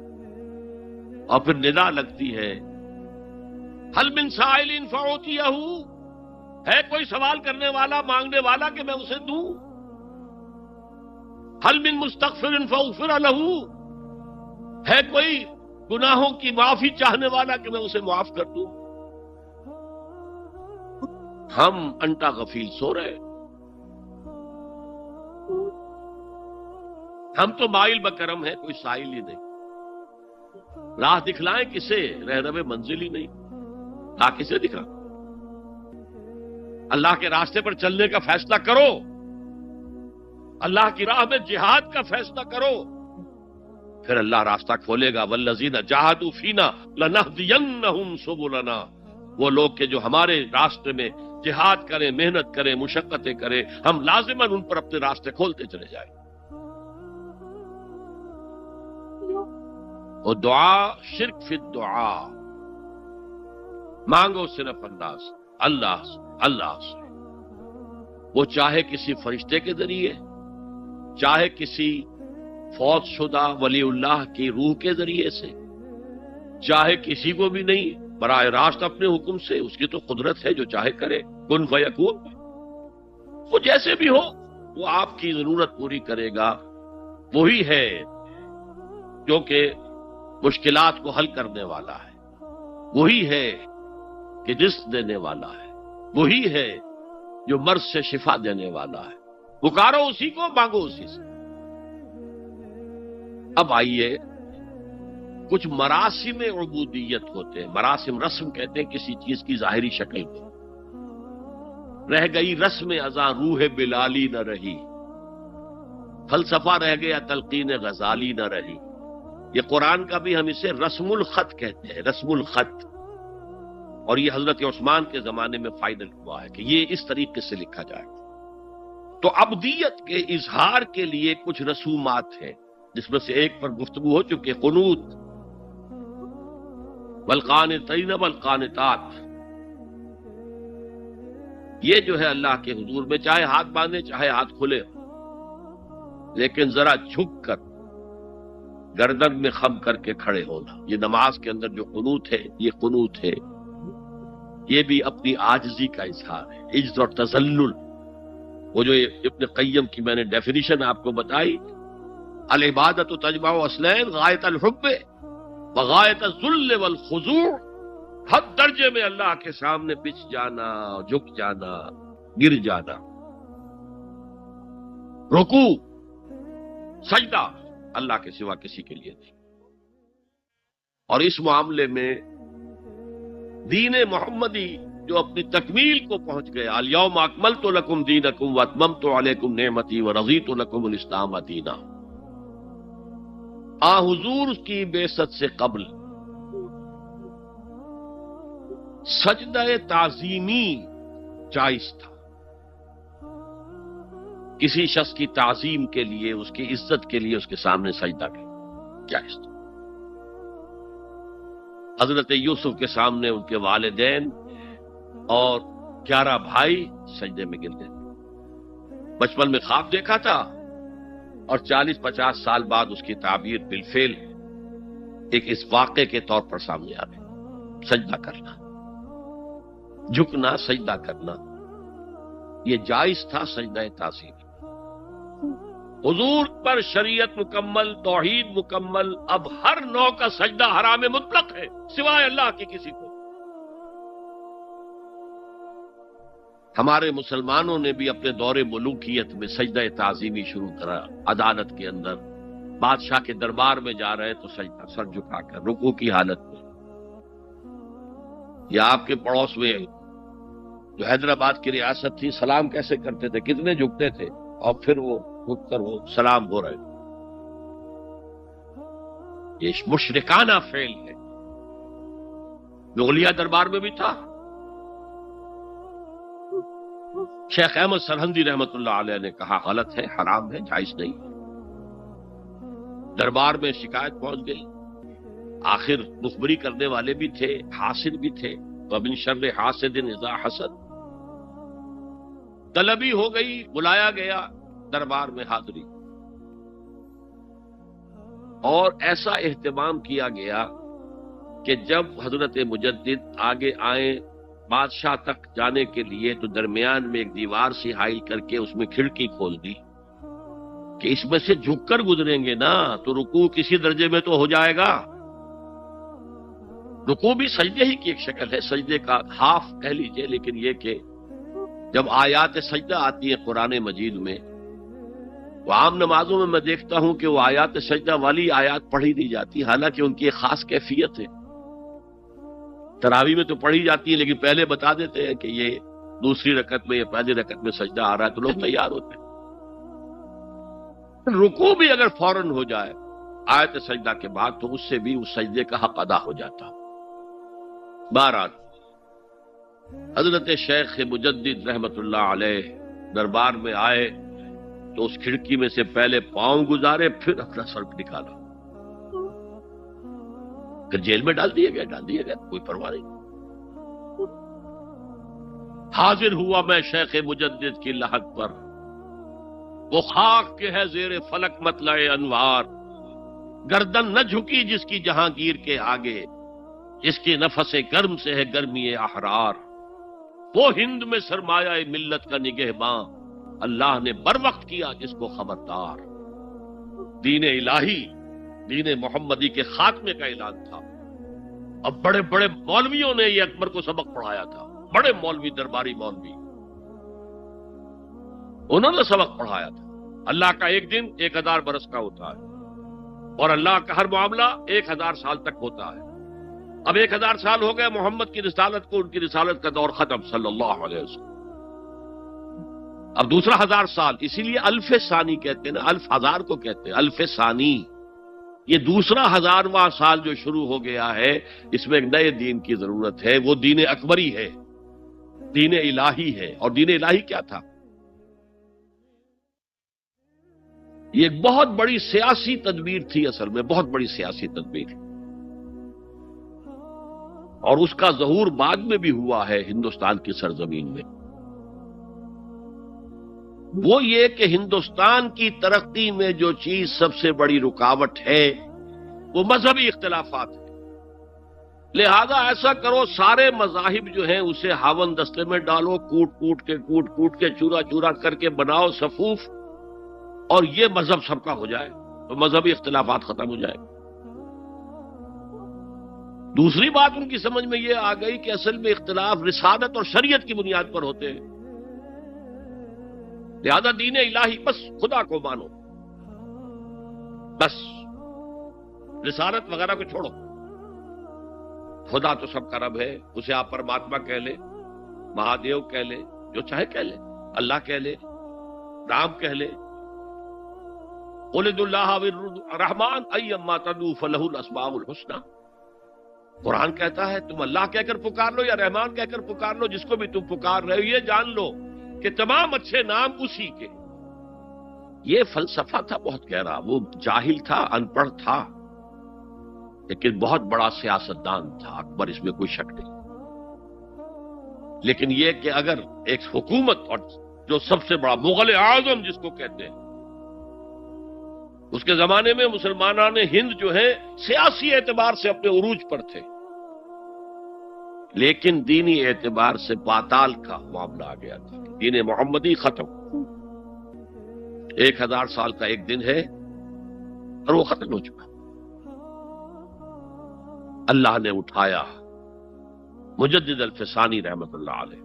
اور پھر ندا لگتی ہے حل من سائل فاعطیہ، ہے کوئی سوال کرنے والا مانگنے والا کہ میں اسے دوں، حل من مستغفر فاغفر لہ، ہے کوئی گناہوں کی معافی چاہنے والا کہ میں اسے معاف کر دوں، ہم انٹا غفیل سو رہے، ہم تو مائل بکرم ہے، کوئی سائل ہی نہیں، راہ دکھلائیں کسے، رہنم منزل ہی نہیں، راہ کسے دکھا، اللہ کے راستے پر چلنے کا فیصلہ کرو، اللہ کی راہ میں جہاد کا فیصلہ کرو، پھر اللہ راستہ کھولے گا، والذین جاہدوا فینا لنہدینہم سبلنا، وہ لوگ کہ جو ہمارے راستے میں جہاد کریں، محنت کریں، مشقتیں کریں، ہم لازماً ان پر اپنے راستے کھولتے چلے جائیں۔ اور دعا شرک فی الدعا، مانگو صرف اللہ سے، وہ چاہے کسی فرشتے کے ذریعے، چاہے کسی فوت شدہ ولی اللہ کی روح کے ذریعے سے، چاہے کسی کو بھی نہیں، براہ راست اپنے حکم سے، اس کی تو قدرت ہے جو چاہے کرے، کن فیکون، وہ جیسے بھی ہو وہ آپ کی ضرورت پوری کرے گا، وہی ہے جو کہ مشکلات کو حل کرنے والا ہے، وہی ہے کہ رزق دینے والا ہے، وہی ہے جو مرض سے شفا دینے والا ہے، پکارو اسی کو، مانگو اسی سے۔ اب آئیے، کچھ مراسم عبودیت ہوتے ہیں، مراسم رسم کہتے ہیں کسی چیز کی ظاہری شکل کو، رہ گئی رسم ازاں روح بلالی نہ رہی، فلسفہ رہ گیا تلقین غزالی نہ رہی، یہ قرآن کا بھی ہم اسے رسم الخط کہتے ہیں، رسم الخط، اور یہ حضرت عثمان کے زمانے میں فائنل ہوا ہے کہ یہ اس طریقے سے لکھا جائے۔ تو عبدیت کے اظہار کے لیے کچھ رسومات ہیں، جس میں سے ایک پر گفتگو ہو چکی، قنوت، والقانتین والقانتات، یہ جو ہے اللہ کے حضور میں چاہے ہاتھ باندھے چاہے ہاتھ کھلے، لیکن ذرا جھک کر گردن میں خم کر کے کھڑے ہونا، یہ نماز کے اندر جو قنوت ہے یہ قنوت ہے، یہ بھی اپنی عاجزی کا اظہار ہے، عجز اور تذلل۔ وہ جو ابن قیم کی میں نے ڈیفینیشن آپ کو بتائی، العبادت تجمع اصلین، غایت الحب وغایت الذل والخضوع، حد درجے میں اللہ کے سامنے بچھ جانا، جھک جانا، گر جانا، رکوع، سجدہ اللہ کے سوا کسی کے لیے نہیں۔ اور اس معاملے میں دین محمدی جو اپنی تکمیل کو پہنچ گیا، الیوم اکملت لکم دینکم واتممت علیکم نعمتی ورضیت لکم الاسلام دینا، حضور کی بعثت سے قبل سجدہ تعظیمی جائز تھا، کسی شخص کی تعظیم کے لیے، اس کی عزت کے لیے اس کے سامنے سجدہ کرنا جائز تھا۔ حضرت یوسف کے سامنے ان کے والدین اور 11 بھائی سجدے میں گر گئے، بچپن میں خواب دیکھا تھا اور 40-50 سال بعد اس کی تعبیر بالفعل ایک اس واقعے کے طور پر سامنے آ گئی، سجدہ کرنا۔ جھکنا، سجدہ کرنا، یہ جائز تھا سجدہ تعظیم۔ حضور پر شریعت مکمل، توحید مکمل، اب ہر نوع کا سجدہ حرام مطلق ہے سوائے اللہ کے کسی کو۔ ہمارے مسلمانوں نے بھی اپنے دور ملوکیت میں سجدہ تعظیمی شروع کرا۔ عدالت کے اندر بادشاہ کے دربار میں جا رہے تو سجدہ، سر جھکا کر رکوع کی حالت میں۔ یا آپ کے پڑوس میں جو حیدرآباد کی ریاست تھی، سلام کیسے کرتے تھے، کتنے جھکتے تھے، اور پھر وہ جھک کر وہ سلام ہو رہے۔ یہ مشرکانہ فعل ہے، مغلیہ دربار میں بھی تھا۔ شیخ احمد سرہندی رحمت اللہ علیہ نے کہا غلط ہے، حرام ہے، جائز نہیں۔ دربار میں شکایت پہنچ گئی، آخر مخبری کرنے والے بھی تھے، حاسد بھی تھے، وَمِن شَرِّ حَاسِدٍ إِذَا حَسَدَ۔ طلبی ہو گئی، بلایا گیا، دربار میں حاضری، اور ایسا اہتمام کیا گیا کہ جب حضرت مجدد آگے آئے بادشاہ تک جانے کے لیے تو درمیان میں ایک دیوار سی حائل کر کے اس میں کھڑکی کھول دی کہ اس میں سے جھک کر گزریں گے نا تو رکوع کسی درجے میں تو ہو جائے گا۔ رکوع بھی سجدے ہی کی ایک شکل ہے، سجدے کا ہاف کہہ لیجئے، لیکن یہ کہ جب آیات سجدہ آتی ہے قرآن مجید میں، وہ عام نمازوں میں میں دیکھتا ہوں کہ وہ آیات سجدہ والی آیات پڑھی دی جاتی، حالانکہ ان کی ایک خاص کیفیت ہے۔ تراویح میں تو پڑھی جاتی ہے، لیکن پہلے بتا دیتے ہیں کہ یہ دوسری رکعت میں یا پہلی رکعت میں سجدہ آ رہا ہے تو لوگ تیار ہوتے ہیں۔ رکوع بھی اگر فوراً ہو جائے آیت سجدہ کے بعد تو اس سے بھی اس سجدے کا حق ادا ہو جاتا۔ بہرحال حضرت شیخ مجدد رحمت اللہ علیہ دربار میں آئے تو اس کھڑکی میں سے پہلے پاؤں گزارے، پھر اپنا سر نکالا، پھر جیل میں ڈال دیا گیا، کوئی پرواہ نہیں۔ حاضر ہوا میں شیخ مجدد کی لحد پر، وہ خاک کے ہے زیر فلک مطلع انوار، گردن نہ جھکی جس کی جہانگیر کے آگے، جس کی نفس گرم سے ہے گرمی احرار، وہ ہند میں سرمایہ ملت کا نگہباں، اللہ نے بر وقت کیا جس کو خبردار۔ دین الہی، دین محمدی کے خاتمے کا اعلان تھا۔ اب بڑے بڑے مولویوں نے یہ اکبر کو سبق پڑھایا تھا، بڑے مولوی، درباری مولوی، انہوں نے سبق پڑھایا تھا۔ اللہ کا ایک دن 1000 برس کا ہوتا ہے، اور اللہ کا ہر معاملہ 1000 سال تک ہوتا ہے۔ اب 1000 سال ہو گئے محمد کی رسالت کو، ان کی رسالت کا دور ختم صلی اللہ علیہ وسلم۔ اب دوسرا 1000 سال، اسی لیے الف ثانی کہتے ہیں نا، الف ہزار کو کہتے ہیں الف ثانی۔ یہ دوسرا 1000واں سال جو شروع ہو گیا ہے، اس میں ایک نئے دین کی ضرورت ہے، وہ دین اکبری ہے، دین الہی ہے۔ اور دین الہی کیا تھا؟ یہ ایک بہت بڑی سیاسی تدبیر تھی، اصل میں بہت بڑی سیاسی تدبیر، اور اس کا ظہور بعد میں بھی ہوا ہے ہندوستان کی سرزمین میں۔ وہ یہ کہ ہندوستان کی ترقی میں جو چیز سب سے بڑی رکاوٹ ہے وہ مذہبی اختلافات ہیں۔ لہذا ایسا کرو، سارے مذاہب جو ہیں اسے ہاون دستے میں ڈالو، کوٹ کوٹ کے چورا چورا کر کے بناؤ صفوف، اور یہ مذہب سب کا ہو جائے تو مذہبی اختلافات ختم ہو جائے۔ دوسری بات ان کی سمجھ میں یہ آ گئی کہ اصل میں اختلاف رسالت اور شریعت کی بنیاد پر ہوتے ہیں، لہذا دین الہی بس خدا کو مانو، بس رسالت وغیرہ کو چھوڑو۔ خدا تو سب کا رب ہے، اسے آپ پرماتما کہہ لے، مہادیو کہہ لے، جو چاہے کہہ لے، اللہ کہہ لے، رام کہہ لے، قل ادعوا اللہ والرحمن ایما تدعوا فلہ الاسماء الحسنی۔ قرآن کہتا ہے تم اللہ کہہ کر پکار لو یا رحمان کہہ کر پکار لو، جس کو بھی تم پکار رہے ہو یہ جان لو کہ تمام اچھے نام اسی کے۔ یہ فلسفہ تھا بہت گہرا، وہ جاہل تھا، ان پڑھ تھا، لیکن بہت بڑا سیاستدان تھا اکبر، اس میں کوئی شک نہیں۔ لیکن یہ کہ اگر ایک حکومت، اور جو سب سے بڑا مغل اعظم جس کو کہتے ہیں، اس کے زمانے میں مسلمانان ہند جو ہیں سیاسی اعتبار سے اپنے عروج پر تھے، لیکن دینی اعتبار سے پاتال کا معاملہ آ گیا تھا. دین محمدی ختم. 1000 سال کا ایک دن ہے اور وہ ختم ہو چکا. اللہ نے اٹھایا مجدد الفسانی رحمت اللہ علیہ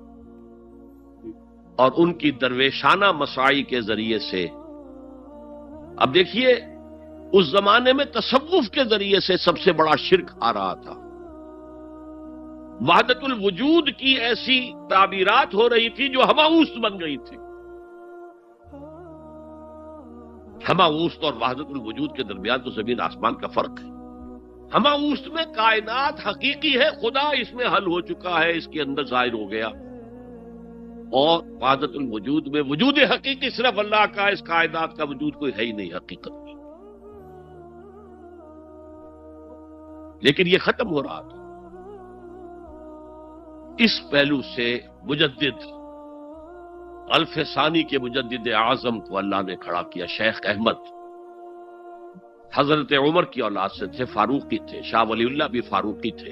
اور ان کی درویشانہ مساعی کے ذریعے سے. اب دیکھیے اس زمانے میں تصوف کے ذریعے سے سب سے بڑا شرک آ رہا تھا. وحدت الوجود کی ایسی تعبیرات ہو رہی تھی جو ہماؤست بن گئی تھی. ہماؤست اور وحدت الوجود کے درمیان تو زمین آسمان کا فرق ہے. ہماؤست میں کائنات حقیقی ہے، خدا اس میں حل ہو چکا ہے، اس کے اندر ظاہر ہو گیا. اور وحدت الوجود میں وجود حقیقی صرف اللہ کا، اس کائنات کا وجود کوئی ہے ہی نہیں حقیقت میں. لیکن یہ ختم ہو رہا تھا. اس پہلو سے مجدد الفسانی کے مجدد اعظم کو اللہ نے کھڑا کیا. شیخ احمد حضرت عمر کی اولاد سے تھے، فاروقی تھے. شاہ ولی اللہ بھی فاروقی تھے.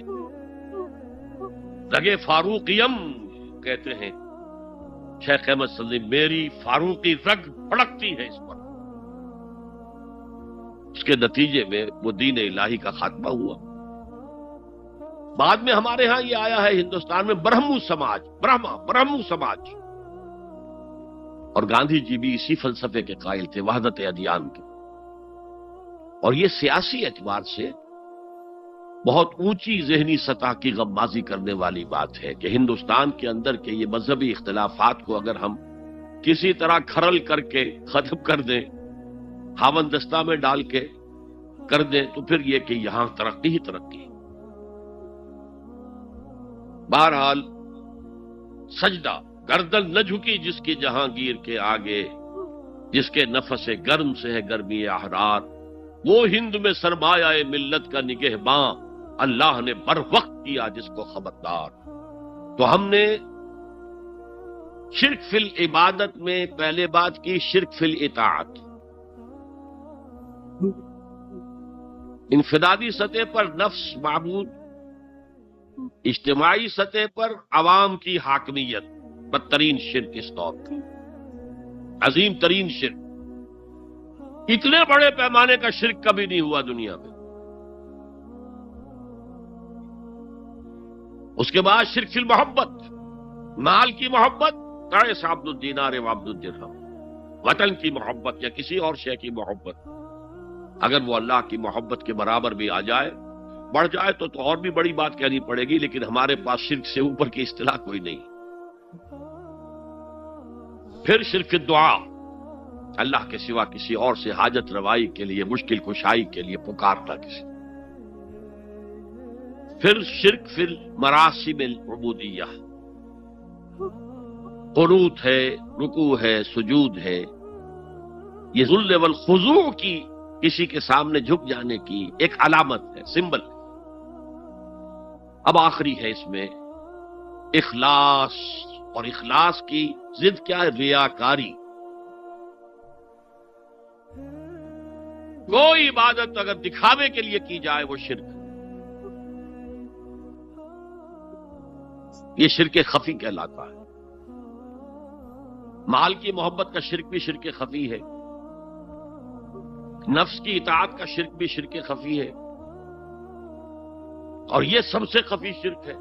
رگے فاروقیم کہتے ہیں شیخ احمد صدی، میری فاروقی رگ پھڑکتی ہے اس پر. اس کے نتیجے میں وہ دین الہی کا خاتمہ ہوا. بعد میں ہمارے ہاں یہ آیا ہے ہندوستان میں برہمو سماج، برہمو سماج. اور گاندھی جی بھی اسی فلسفے کے قائل تھے، وحدت ادیان کے. اور یہ سیاسی اعتبار سے بہت اونچی ذہنی سطح کی غمازی کرنے والی بات ہے کہ ہندوستان کے اندر کے یہ مذہبی اختلافات کو اگر ہم کسی طرح کھرل کر کے ختم کر دیں، ہاون دستہ میں ڈال کے کر دیں، تو پھر یہ کہ یہاں ترقی ہی ترقی. بہرحال سجدہ، گردن نہ جھکی جس کی جہانگیر کے آگے، جس کے نفس گرم سے ہے گرمی احرار. وہ ہند میں سرمایہ ملت کا نگہباں، اللہ نے بر وقت کیا جس کو خبردار. تو ہم نے شرک فی العبادت میں پہلے بات کی، شرک فی الاطاعت. انفرادی سطح پر نفس معبود، اجتماعی سطح پر عوام کی حاکمیت، بدترین شرک اس دور کا، عظیم ترین شرک. اتنے بڑے پیمانے کا شرک کبھی نہیں ہوا دنیا میں. اس کے بعد شرک فی المحبت، مال کی محبت، تعس عبد الدینار و عبد الدرہم. وطن کی محبت یا کسی اور شے کی محبت، اگر وہ اللہ کی محبت کے برابر بھی آ جائے، بڑھ جائے تو اور بھی بڑی بات کہنی پڑے گی. لیکن ہمارے پاس شرک سے اوپر کی اصطلاح کوئی نہیں. پھر شرک فی الدعا، اللہ کے سوا کسی اور سے حاجت روائی کے لیے، مشکل کشائی کے لیے پکارنا کسی. پھر شرک فی المراسم العبودیہ، قنوت ہے، رکوع ہے، سجود ہے، یہ ذل والخضوع کی، کسی کے سامنے جھک جانے کی ایک علامت ہے، سمبل. اب آخری ہے اس میں اخلاص، اور اخلاص کی ضد کیا ہے؟ ریاکاری. کوئی عبادت اگر دکھاوے کے لیے کی جائے وہ شرک. یہ شرک خفی کہلاتا ہے. مال کی محبت کا شرک بھی شرک خفی ہے. نفس کی اطاعت کا شرک بھی شرک خفی ہے. اور یہ سب سے خفی شرک ہے.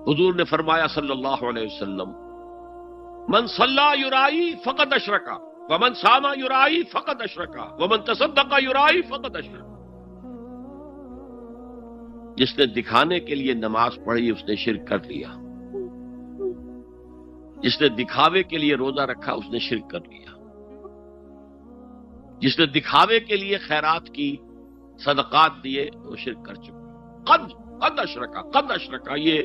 حضور نے فرمایا صلی اللہ علیہ وسلم، من صلی یرائی فقد اشرکا ومن صام یرائی فقد اشرکا ومن تصدق یرائی فقد اشرکا. جس نے دکھانے کے لیے نماز پڑھی اس نے شرک کر لیا. جس نے دکھاوے کے لیے روزہ رکھا اس نے شرک کر لیا. جس نے دکھاوے کے لیے خیرات کی، صدقات دیے، وہ شرک کر چکا. قد اشرکا، قد اشرکا، یہ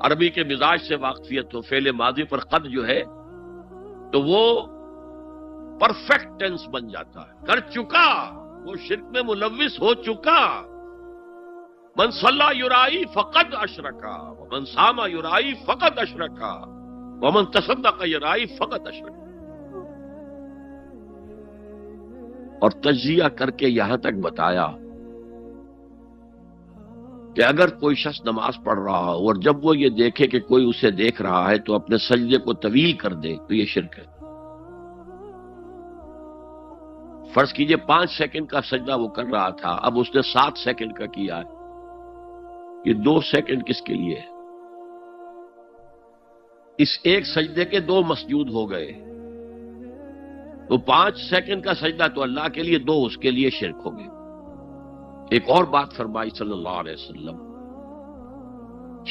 عربی کے مزاج سے واقفیت ہو. فعل ماضی پر قد جو ہے تو وہ پرفیکٹ ٹینس بن جاتا ہے، کر چکا، وہ شرک میں ملوث ہو چکا. من صلی یرائی فقد اشرکا ومن صام یرائی فقد اشرکا ومن تصدق یرائی فقد اشرکا. اور تجزیہ کر کے یہاں تک بتایا کہ اگر کوئی شخص نماز پڑھ رہا ہو اور جب وہ یہ دیکھے کہ کوئی اسے دیکھ رہا ہے تو اپنے سجدے کو طویل کر دے تو یہ شرک ہے۔ فرض کیجئے 5 سیکنڈ کا سجدہ وہ کر رہا تھا، اب اس نے 7 سیکنڈ کا کیا ہے، یہ 2 سیکنڈ کس کے لیے ہے؟ اس ایک سجدے کے 2 مسجود ہو گئے، تو 5 سیکنڈ کا سجدہ تو اللہ کے لیے، 2 اس کے لیے شرک ہو گئے۔ ایک اور بات فرمائی صلی اللہ علیہ وسلم،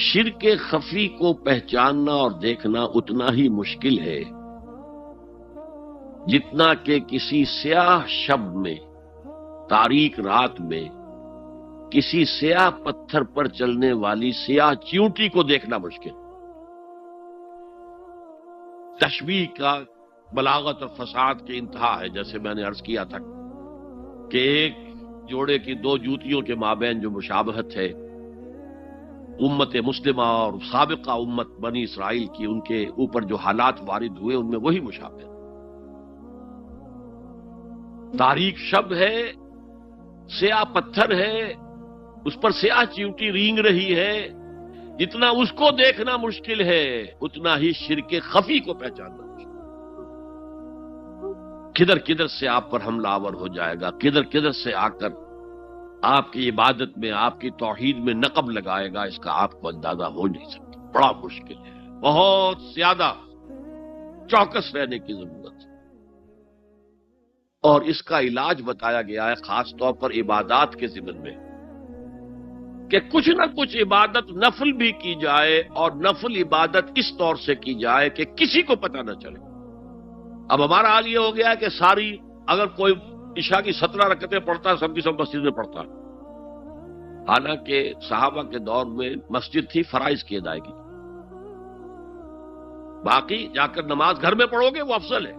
شرک خفی کو پہچاننا اور دیکھنا اتنا ہی مشکل ہے جتنا کہ کسی سیاہ شب میں، تاریک رات میں، کسی سیاہ پتھر پر چلنے والی سیاہ چیونٹی کو دیکھنا مشکل۔ تشبیہ کا بلاغت اور فساد کی انتہا ہے، جیسے میں نے عرض کیا تھا کہ ایک جوڑے کی 2 جوتیوں کے مابین جو مشابہت ہے، امت مسلمہ اور سابقہ امت بنی اسرائیل کی، ان کے اوپر جو حالات وارد ہوئے ان میں وہی مشابہت۔ تاریک شب ہے، سیاہ پتھر ہے، اس پر سیاہ چیونٹی رینگ رہی ہے، جتنا اس کو دیکھنا مشکل ہے اتنا ہی شرک خفی کو پہچاننا مشکل۔ کدھر کدھر سے آپ پر حملہ آور ہو جائے گا، کدھر کدھر سے آ کر آپ کی عبادت میں، آپ کی توحید میں نقب لگائے گا، اس کا آپ کو اندازہ ہو نہیں سکتا۔ بڑا مشکل ہے، بہت زیادہ چوکس رہنے کی ضرورت ہے۔ اور اس کا علاج بتایا گیا ہے خاص طور پر عبادات کے ضمن میں، کہ کچھ نہ کچھ عبادت نفل بھی کی جائے، اور نفل عبادت اس طور سے کی جائے کہ کسی کو پتہ نہ چلے۔ اب ہمارا حال یہ ہو گیا ہے کہ ساری، اگر کوئی عشاء کی 17 رکعتیں پڑھتا ہے، سب کی سب مسجد میں پڑھتا ہے، حالانکہ صحابہ کے دور میں مسجد تھی فرائض کی ادائیگی، باقی جا کر نماز گھر میں پڑھو گے وہ افضل ہے۔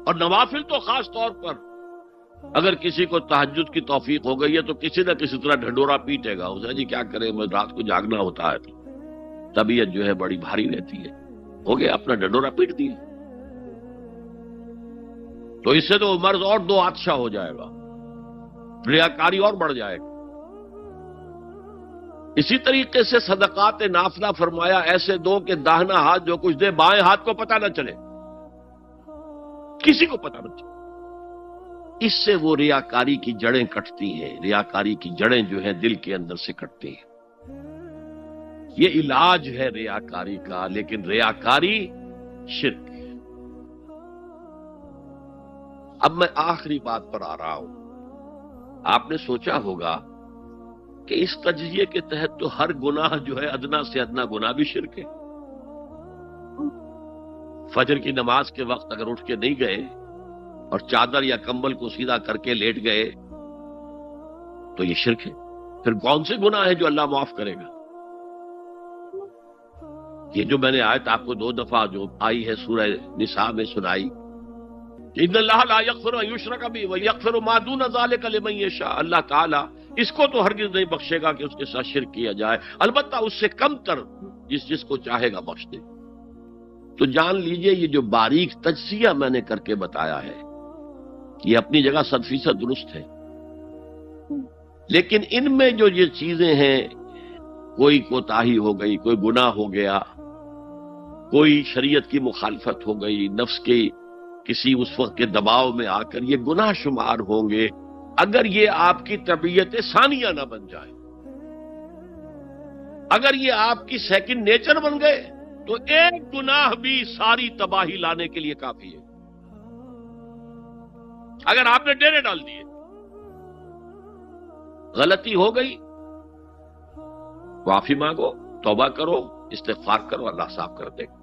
اور نوافل تو خاص طور پر اگر کسی کو تہجد کی توفیق ہو گئی ہے تو کسی نہ کسی طرح ڈھنڈورا پیٹے گا، اسے جی کیا کرے، میں رات کو جاگنا ہوتا ہے، طبیعت جو ہے بڑی بھاری رہتی ہے، ہو گیا اپنا ڈھنڈورا پیٹ دیا، تو اس سے تو مرض اور 2 آتشا ہو جائے گا، ریاکاری اور بڑھ جائے گا۔ اسی طریقے سے صدقات نافلہ فرمایا ایسے دو کہ داہنا ہاتھ جو کچھ دے بائیں ہاتھ کو پتہ نہ چلے، کسی کو پتہ نہ چلے۔ اس سے وہ ریاکاری کی جڑیں کٹتی ہیں، ریاکاری کی جڑیں جو ہیں دل کے اندر سے کٹتی ہیں۔ یہ علاج ہے ریاکاری کا، لیکن ریاکاری شرک ہے۔ اب میں آخری بات پر آ رہا ہوں۔ آپ نے سوچا ہوگا کہ اس تجزیے کے تحت تو ہر گناہ جو ہے ادنا سے ادنا گناہ بھی شرک ہے۔ فجر کی نماز کے وقت اگر اٹھ کے نہیں گئے اور چادر یا کمبل کو سیدھا کر کے لیٹ گئے تو یہ شرک ہے۔ پھر کون سے گناہ ہے جو اللہ معاف کرے گا؟ یہ جو میں نے آیت آپ کو 2 دفعہ جو آئی ہے سورہ نساء میں سنائی، ان اللہ لا یغفر ان یشرک بہ ویغفر ما دون ذلک لمن یشاء، اللہ تعالی اس کو تو ہرگز نہیں بخشے گا کہ اس کے ساتھ شرک کیا جائے، البتہ اس سے کم تر جس کو چاہے گا بخش دے۔ تو جان لیجئے یہ جو باریک تجزیہ میں نے کر کے بتایا ہے یہ اپنی جگہ 100% درست ہے، لیکن ان میں جو یہ چیزیں ہیں، کوئی کوتاہی ہو گئی، کوئی گناہ ہو گیا، کوئی شریعت کی مخالفت ہو گئی، نفس کے کسی اس وقت کے دباؤ میں آ کر یہ گناہ شمار ہوں گے اگر یہ آپ کی طبیعت ثانیہ نہ بن جائے۔ اگر یہ آپ کی سیکنڈ نیچر بن گئے تو ایک گناہ بھی ساری تباہی لانے کے لیے کافی ہے۔ اگر آپ نے ڈیرے ڈال دیے، غلطی ہو گئی، معافی مانگو، توبہ کرو، استغفار کرو، اللہ صاف کر دے گا۔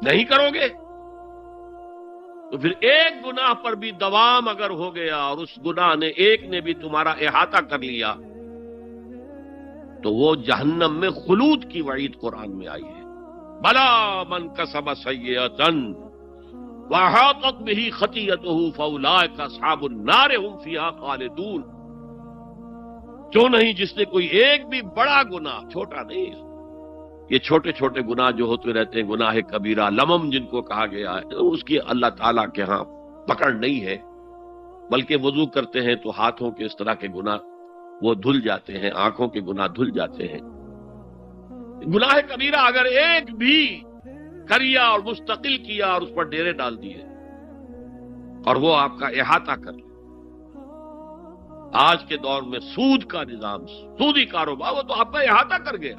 نہیں کرو گے تو پھر ایک گناہ پر بھی دوام اگر ہو گیا اور اس گناہ نے ایک نے بھی تمہارا احاطہ کر لیا تو وہ جہنم میں خلود کی وعید قرآن میں آئی ہے۔ بلا من کسب سیئۃ وَأَحَاطَتْ بِهِ خَطِیَّتُهُ فَأُولَٰئِکَ أَصْحَابُ النَّارِ هُمْ فِیہا خَالِدُونَ۔ جو نہیں جس نے کوئی ایک بھی بڑا گناہ، چھوٹا نہیں، یہ چھوٹے چھوٹے گناہ جو ہوتے رہتے ہیں، گناہ کبیرہ، لمم جن کو کہا گیا ہے، اس کی اللہ تعالیٰ کے ہاں پکڑ نہیں ہے، بلکہ وضو کرتے ہیں تو ہاتھوں کے اس طرح کے گناہ وہ دھل جاتے ہیں، آنکھوں کے گناہ دھل جاتے ہیں۔ گناہ کبیرہ اگر ایک بھی کریا اور مستقل کیا اور اس پر ڈیرے ڈال دیے اور وہ آپ کا احاطہ کر لے، آج کے دور میں سود کا نظام، سودی کاروبار، وہ تو آپ کا احاطہ کر گیا،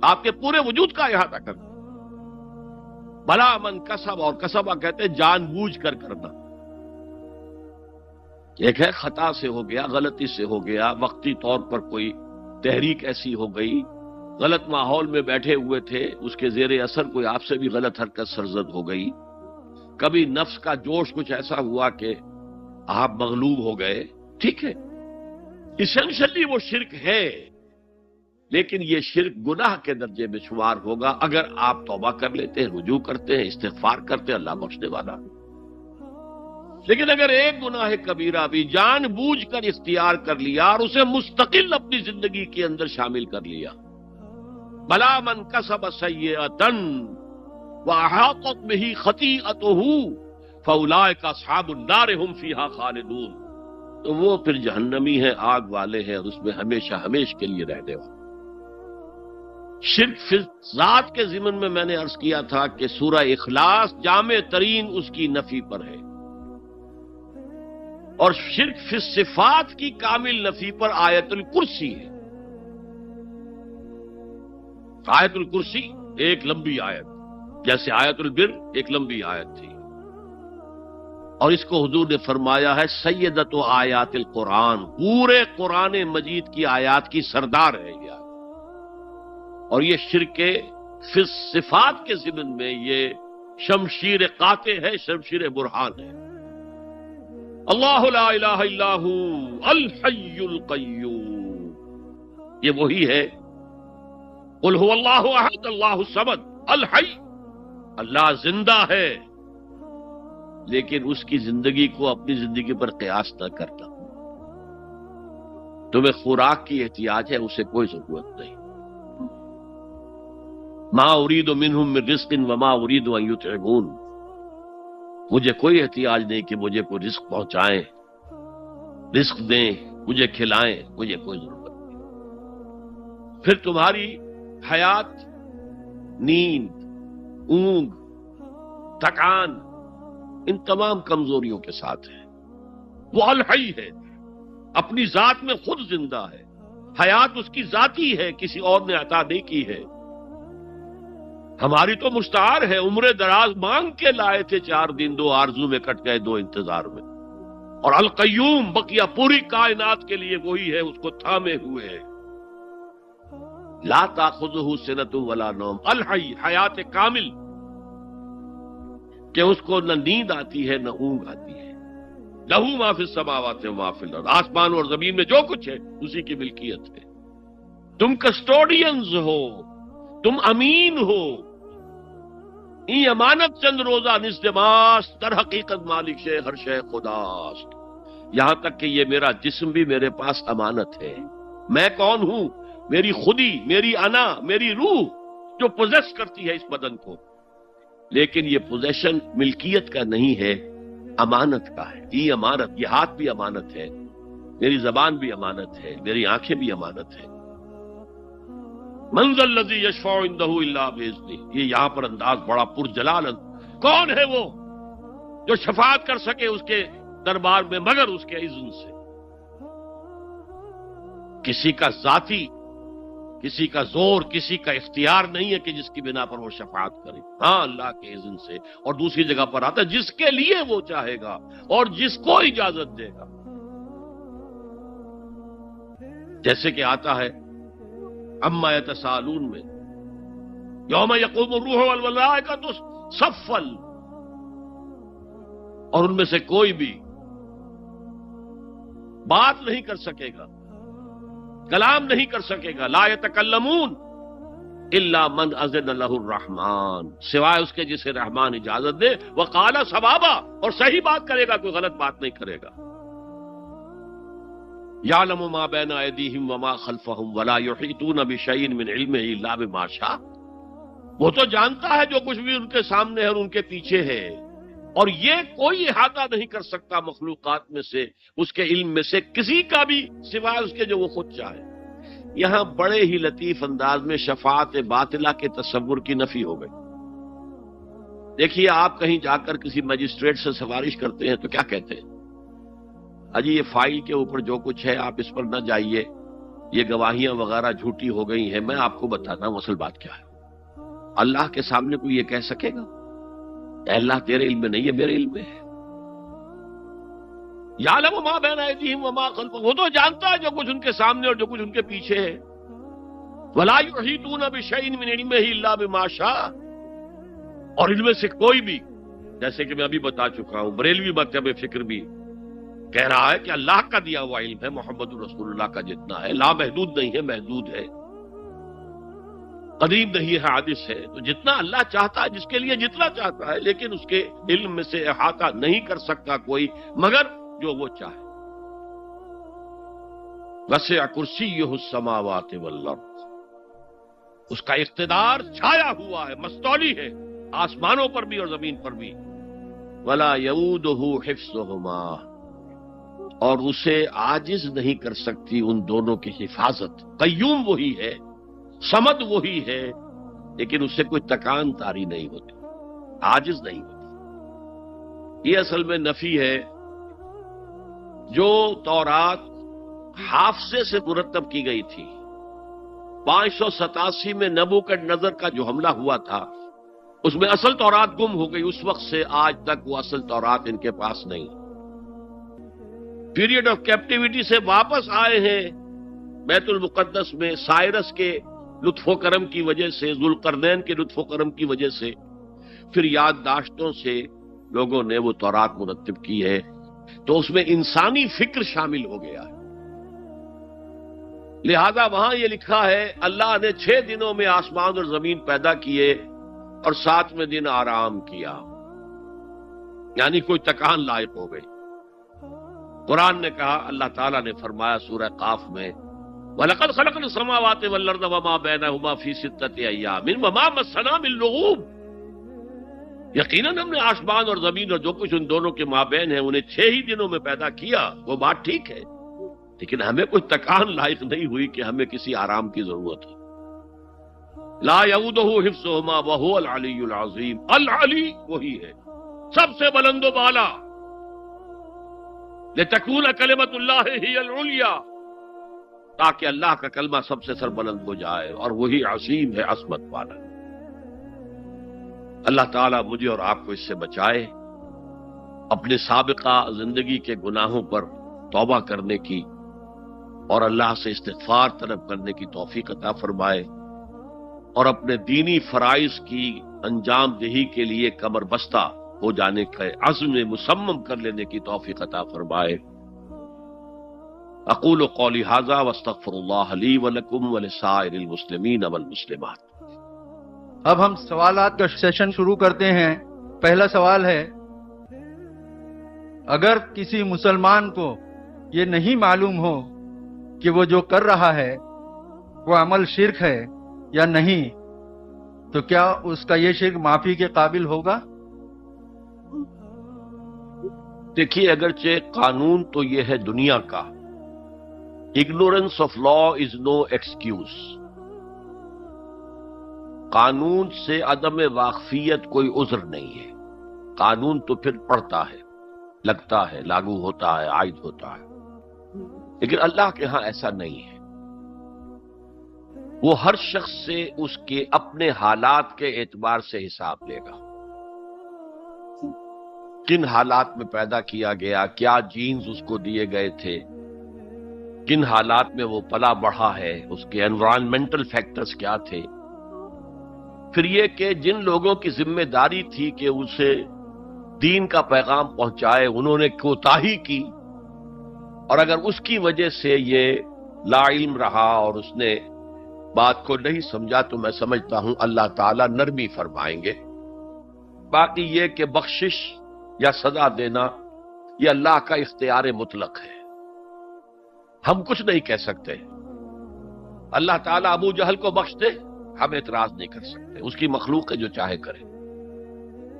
آپ کے پورے وجود کا احاطہ کر گیا۔ بلا من کسب، اور کسبہ کہتے ہیں جان بوجھ کر کرنا۔ ایک ہے خطا سے ہو گیا، غلطی سے ہو گیا، وقتی طور پر کوئی تحریک ایسی ہو گئی، غلط ماحول میں بیٹھے ہوئے تھے، اس کے زیر اثر کوئی آپ سے بھی غلط حرکت سرزد ہو گئی، کبھی نفس کا جوش کچھ ایسا ہوا کہ آپ مغلوب ہو گئے، ٹھیک ہے، اسینشلی وہ شرک ہے، لیکن یہ شرک گناہ کے درجے میں شمار ہوگا اگر آپ توبہ کر لیتے ہیں، رجوع کرتے ہیں، استغفار کرتے ہیں، اللہ بخشنے والا۔ لیکن اگر ایک گناہ کبیرہ بھی جان بوجھ کر اختیار کر لیا اور اسے مستقل اپنی زندگی کے اندر شامل کر لیا، بلا من کسب سیئۃ واحاطت بہ خطیئتہ فاولئک اصحاب النار هم فیہا خالدون، تو وہ پھر جہنمی ہیں، آگ والے ہیں، اور اس میں ہمیشہ ہمیش کے لیے رہنے والے۔ شرک فی ذات کے ضمن میں نے عرض کیا تھا کہ سورہ اخلاص جامع ترین اس کی نفی پر ہے، اور شرک فی صفات کی کامل نفی پر آیت الکرسی ہے۔ آیت الکرسی ایک لمبی آیت، جیسے آیت البر ایک لمبی آیت تھی، اور اس کو حضور نے فرمایا ہے سیدۃ آیات القرآن، پورے قرآن مجید کی آیات کی سردار ہے یہ آیت۔ اور یہ شرک فی صفات کے ضمن میں یہ شمشیر قاطع ہے، شمشیر برہان ہے۔ اللہ لا الہ الا ہو الحی القیوم، یہ وہی ہے، قل هو اللہ احد اللہ الصمد الحی، اللہ زندہ ہے، لیکن اس کی زندگی کو اپنی زندگی پر قیاس نہ کرنا۔ تمہیں خوراک کی احتیاج ہے، اسے کوئی ضرورت نہیں۔ ما اريد منهم من رزق وما اريد ان يطعمون، مجھے کوئی احتیاج نہیں کہ مجھے کوئی رزق پہنچائیں، رزق دیں، مجھے کھلائیں، مجھے کوئی ضرورت نہیں۔ پھر تمہاری حیات نیند، اونگ، تھکان، ان تمام کمزوریوں کے ساتھ ہے۔ وہ الحی ہے، اپنی ذات میں خود زندہ ہے، حیات اس کی ذاتی ہے، کسی اور نے عطا نہیں کی ہے۔ ہماری تو مستعار ہے، عمر دراز مانگ کے لائے تھے، 4 دن 2 آرزو میں کٹ گئے، 2 انتظار میں۔ اور القیوم بقیہ پوری کائنات کے لیے وہی ہے، اس کو تھامے ہوئے ہے۔ لا تاخذہ سنۃ ولا نوم، الحی، حیات کامل، کہ اس کو نہ نیند آتی ہے نہ اونگ آتی ہے۔ لہ ما فی السماوات و ما فی الارض، آسمان اور زمین میں جو کچھ ہے اسی کی ملکیت ہے۔ تم کسٹوڈینز ہو، تم امین ہو، این امانت چند روزہ نزدماست، در حقیقت مالک شے ہر شے خداست، یہاں تک کہ یہ میرا جسم بھی میرے پاس امانت ہے۔ میں کون ہوں؟ میری خودی، میری انا، میری روح جو پوزیس کرتی ہے اس بدن کو، لیکن یہ پوزیشن ملکیت کا نہیں ہے، امانت کا ہے۔ یہ امانت، یہ ہاتھ بھی امانت ہے، میری زبان بھی امانت ہے، میری آنکھیں بھی امانت ہے۔ من ذا الذی یشفع عندہ الا باذنہ، یہ یہاں پر انداز بڑا پرجلال، کون ہے وہ جو شفاعت کر سکے اس کے دربار میں مگر اس کے اذن سے؟ کسی کا ذاتی، کسی کا زور، کسی کا اختیار نہیں ہے کہ جس کی بنا پر وہ شفاعت کرے، ہاں اللہ کے اذن سے۔ اور دوسری جگہ پر آتا ہے جس کے لیے وہ چاہے گا اور جس کو اجازت دے گا، جیسے کہ آتا ہے اما یتساءلون میں، یوم یقوم الروح والملائکۃ صفا، اور ان میں سے کوئی بھی بات نہیں کر سکے گا، کلام نہیں کر سکے گا، لا یتکلمون الا من اذن له الرحمن، سوائے اس کے جسے رحمان اجازت دے، وقال صوابا، اور صحیح بات کرے گا، کوئی غلط بات نہیں کرے گا۔ یعلم ما بین ایدیہم وما خلفہم ولا یحیطون بشیء من علمہ الا بما شاء، وہ تو جانتا ہے جو کچھ بھی ان کے سامنے ہے اور ان کے پیچھے ہے، اور یہ کوئی احاطہ نہیں کر سکتا مخلوقات میں سے اس کے علم میں سے کسی کا بھی سوائے اس کے جو وہ خود چاہے۔ یہاں بڑے ہی لطیف انداز میں شفاعت باطلہ کے تصور کی نفی ہو گئی۔ دیکھیے آپ کہیں جا کر کسی مجسٹریٹ سے سفارش کرتے ہیں تو کیا کہتے ہیں؟ اجی یہ فائل کے اوپر جو کچھ ہے آپ اس پر نہ جائیے، یہ گواہیاں وغیرہ جھوٹی ہو گئی ہیں، میں آپ کو بتاتا ہوں اصل بات کیا ہے۔ اللہ کے سامنے کوئی یہ کہہ سکے گا اے اللہ تیرے علم میں نہیں ہے، میرے علم میں ہے؟ یعلم ما بین ایدیہم وما خلفہم، وہ تو جانتا ہے جو کچھ ان کے سامنے اور جو کچھ ان کے پیچھے ہے۔ ولا یحیطون بشیء من علمہ الا بما شاء، اور ان میں سے کوئی بھی، جیسے کہ میں ابھی بتا چکا ہوں، بریلوی مکتب فکر بھی کہہ رہا ہے کہ اللہ کا دیا ہوا علم ہے محمد رسول اللہ کا جتنا ہے، لا محدود نہیں ہے، محدود ہے، قدیم نہیں ہے، حادث ہے۔ تو جتنا اللہ چاہتا ہے، جس کے لیے جتنا چاہتا ہے، لیکن اس کے علم میں سے احاطہ نہیں کر سکتا کوئی مگر جو وہ چاہے۔ وسع کرسیہ السماوات والارض، اس کا اقتدار چھایا ہوا ہے، مستولی ہے، آسمانوں پر بھی اور زمین پر بھی۔ ولا یؤودہ حفظہما، اور اسے عاجز نہیں کر سکتی ان دونوں کی حفاظت۔ قیوم وہی ہے، صمد وہی ہے، لیکن اس سے کوئی تکان تاری نہیں ہوتی، عاجز نہیں ہوتی۔ یہ اصل میں نفی ہے۔ جو تورات حافظے سے مرتب کی گئی تھی، 587 میں نبوکدنضر کا جو حملہ ہوا تھا اس میں اصل تورات گم ہو گئی، اس وقت سے آج تک وہ اصل تورات ان کے پاس نہیں۔ پیریڈ آف کیپٹیوٹی سے واپس آئے ہیں بیت المقدس میں، سائرس کے لطف و کرم کی وجہ سے، ذوالقرنین کے لطف و کرم کی وجہ سے، پھر یادداشتوں سے لوگوں نے وہ تورات مرتب کی ہے، تو اس میں انسانی فکر شامل ہو گیا ہے۔ لہذا وہاں یہ لکھا ہے اللہ نے 6 دنوں میں آسمان اور زمین پیدا کیے اور 7ویں دن آرام کیا، یعنی کوئی تکان لائق ہو گئی۔ قرآن نے کہا، اللہ تعالیٰ نے فرمایا سورہ قاف میں، وَلَقَدْ خَلَقْنَا السَّمَاوَاتِ وَالْأَرْضَ وَمَا بَيْنَهُمَا فِي 6 أَيَّامٍ وَمَا مَسَّنَا مِن لُغُوبٍ، یقیناً ہم نے آسمان اور زمین اور جو کچھ ان دونوں کے مابین ہے انہیں 6 ہی دنوں میں پیدا کیا۔ وہ بات ٹھیک ہے، لیکن ہمیں کوئی تکان لائق نہیں ہوئی کہ ہمیں کسی آرام کی ضرورت ہے۔ لا یؤودہ حفظہما وہو العلی العظیم، العلی وہی ہے سب سے بلند و بالا، لتکون کلمۃ اللہ ہی العلیٰ، تاکہ اللہ کا کلمہ سب سے سربلند ہو جائے، اور وہی عظیم ہے، عظمت والا۔ اللہ تعالیٰ مجھے اور آپ کو اس سے بچائے، اپنے سابقہ زندگی کے گناہوں پر توبہ کرنے کی اور اللہ سے استغفار طلب کرنے کی توفیق عطا فرمائے، اور اپنے دینی فرائض کی انجام دہی کے لیے کمر بستہ ہو جانے کا عزم مصمم کر لینے کی توفیق عطا فرمائے۔ اقول قولی ھذا واستغفر اللہ لی ولکم ولسائر المسلمین والمسلمات۔ اب ہم سوالات کا سیشن شروع کرتے ہیں۔ پہلا سوال ہے، اگر کسی مسلمان کو یہ نہیں معلوم ہو کہ وہ جو کر رہا ہے وہ عمل شرک ہے یا نہیں، تو کیا اس کا یہ شرک معافی کے قابل ہوگا؟ دیکھیے، اگرچہ قانون تو یہ ہے دنیا کا، ignorance of law is no excuse، قانون سے عدم واقفیت کوئی عذر نہیں ہے، قانون تو پھر پڑھتا ہے، لگتا ہے، لاگو ہوتا ہے، عائد ہوتا ہے، لیکن اللہ کے ہاں ایسا نہیں ہے۔ وہ ہر شخص سے اس کے اپنے حالات کے اعتبار سے حساب لے گا، کن حالات میں پیدا کیا گیا، کیا جینز اس کو دیے گئے تھے، کن حالات میں وہ پلا بڑھا ہے، اس کے انوائرنمنٹل فیکٹرز کیا تھے، پھر یہ کہ جن لوگوں کی ذمہ داری تھی کہ اسے دین کا پیغام پہنچائے انہوں نے کوتاہی کی، اور اگر اس کی وجہ سے یہ لا علم رہا اور اس نے بات کو نہیں سمجھا تو میں سمجھتا ہوں اللہ تعالیٰ نرمی فرمائیں گے۔ باقی یہ کہ بخشش یا سزا دینا یہ اللہ کا اختیار مطلق ہے، ہم کچھ نہیں کہہ سکتے۔ اللہ تعالیٰ ابو جہل کو بخش دے، ہم اعتراض نہیں کر سکتے، اس کی مخلوق ہے جو چاہے کرے۔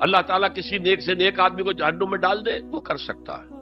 اللہ تعالیٰ کسی نیک سے نیک آدمی کو جہنم میں ڈال دے، وہ کر سکتا ہے،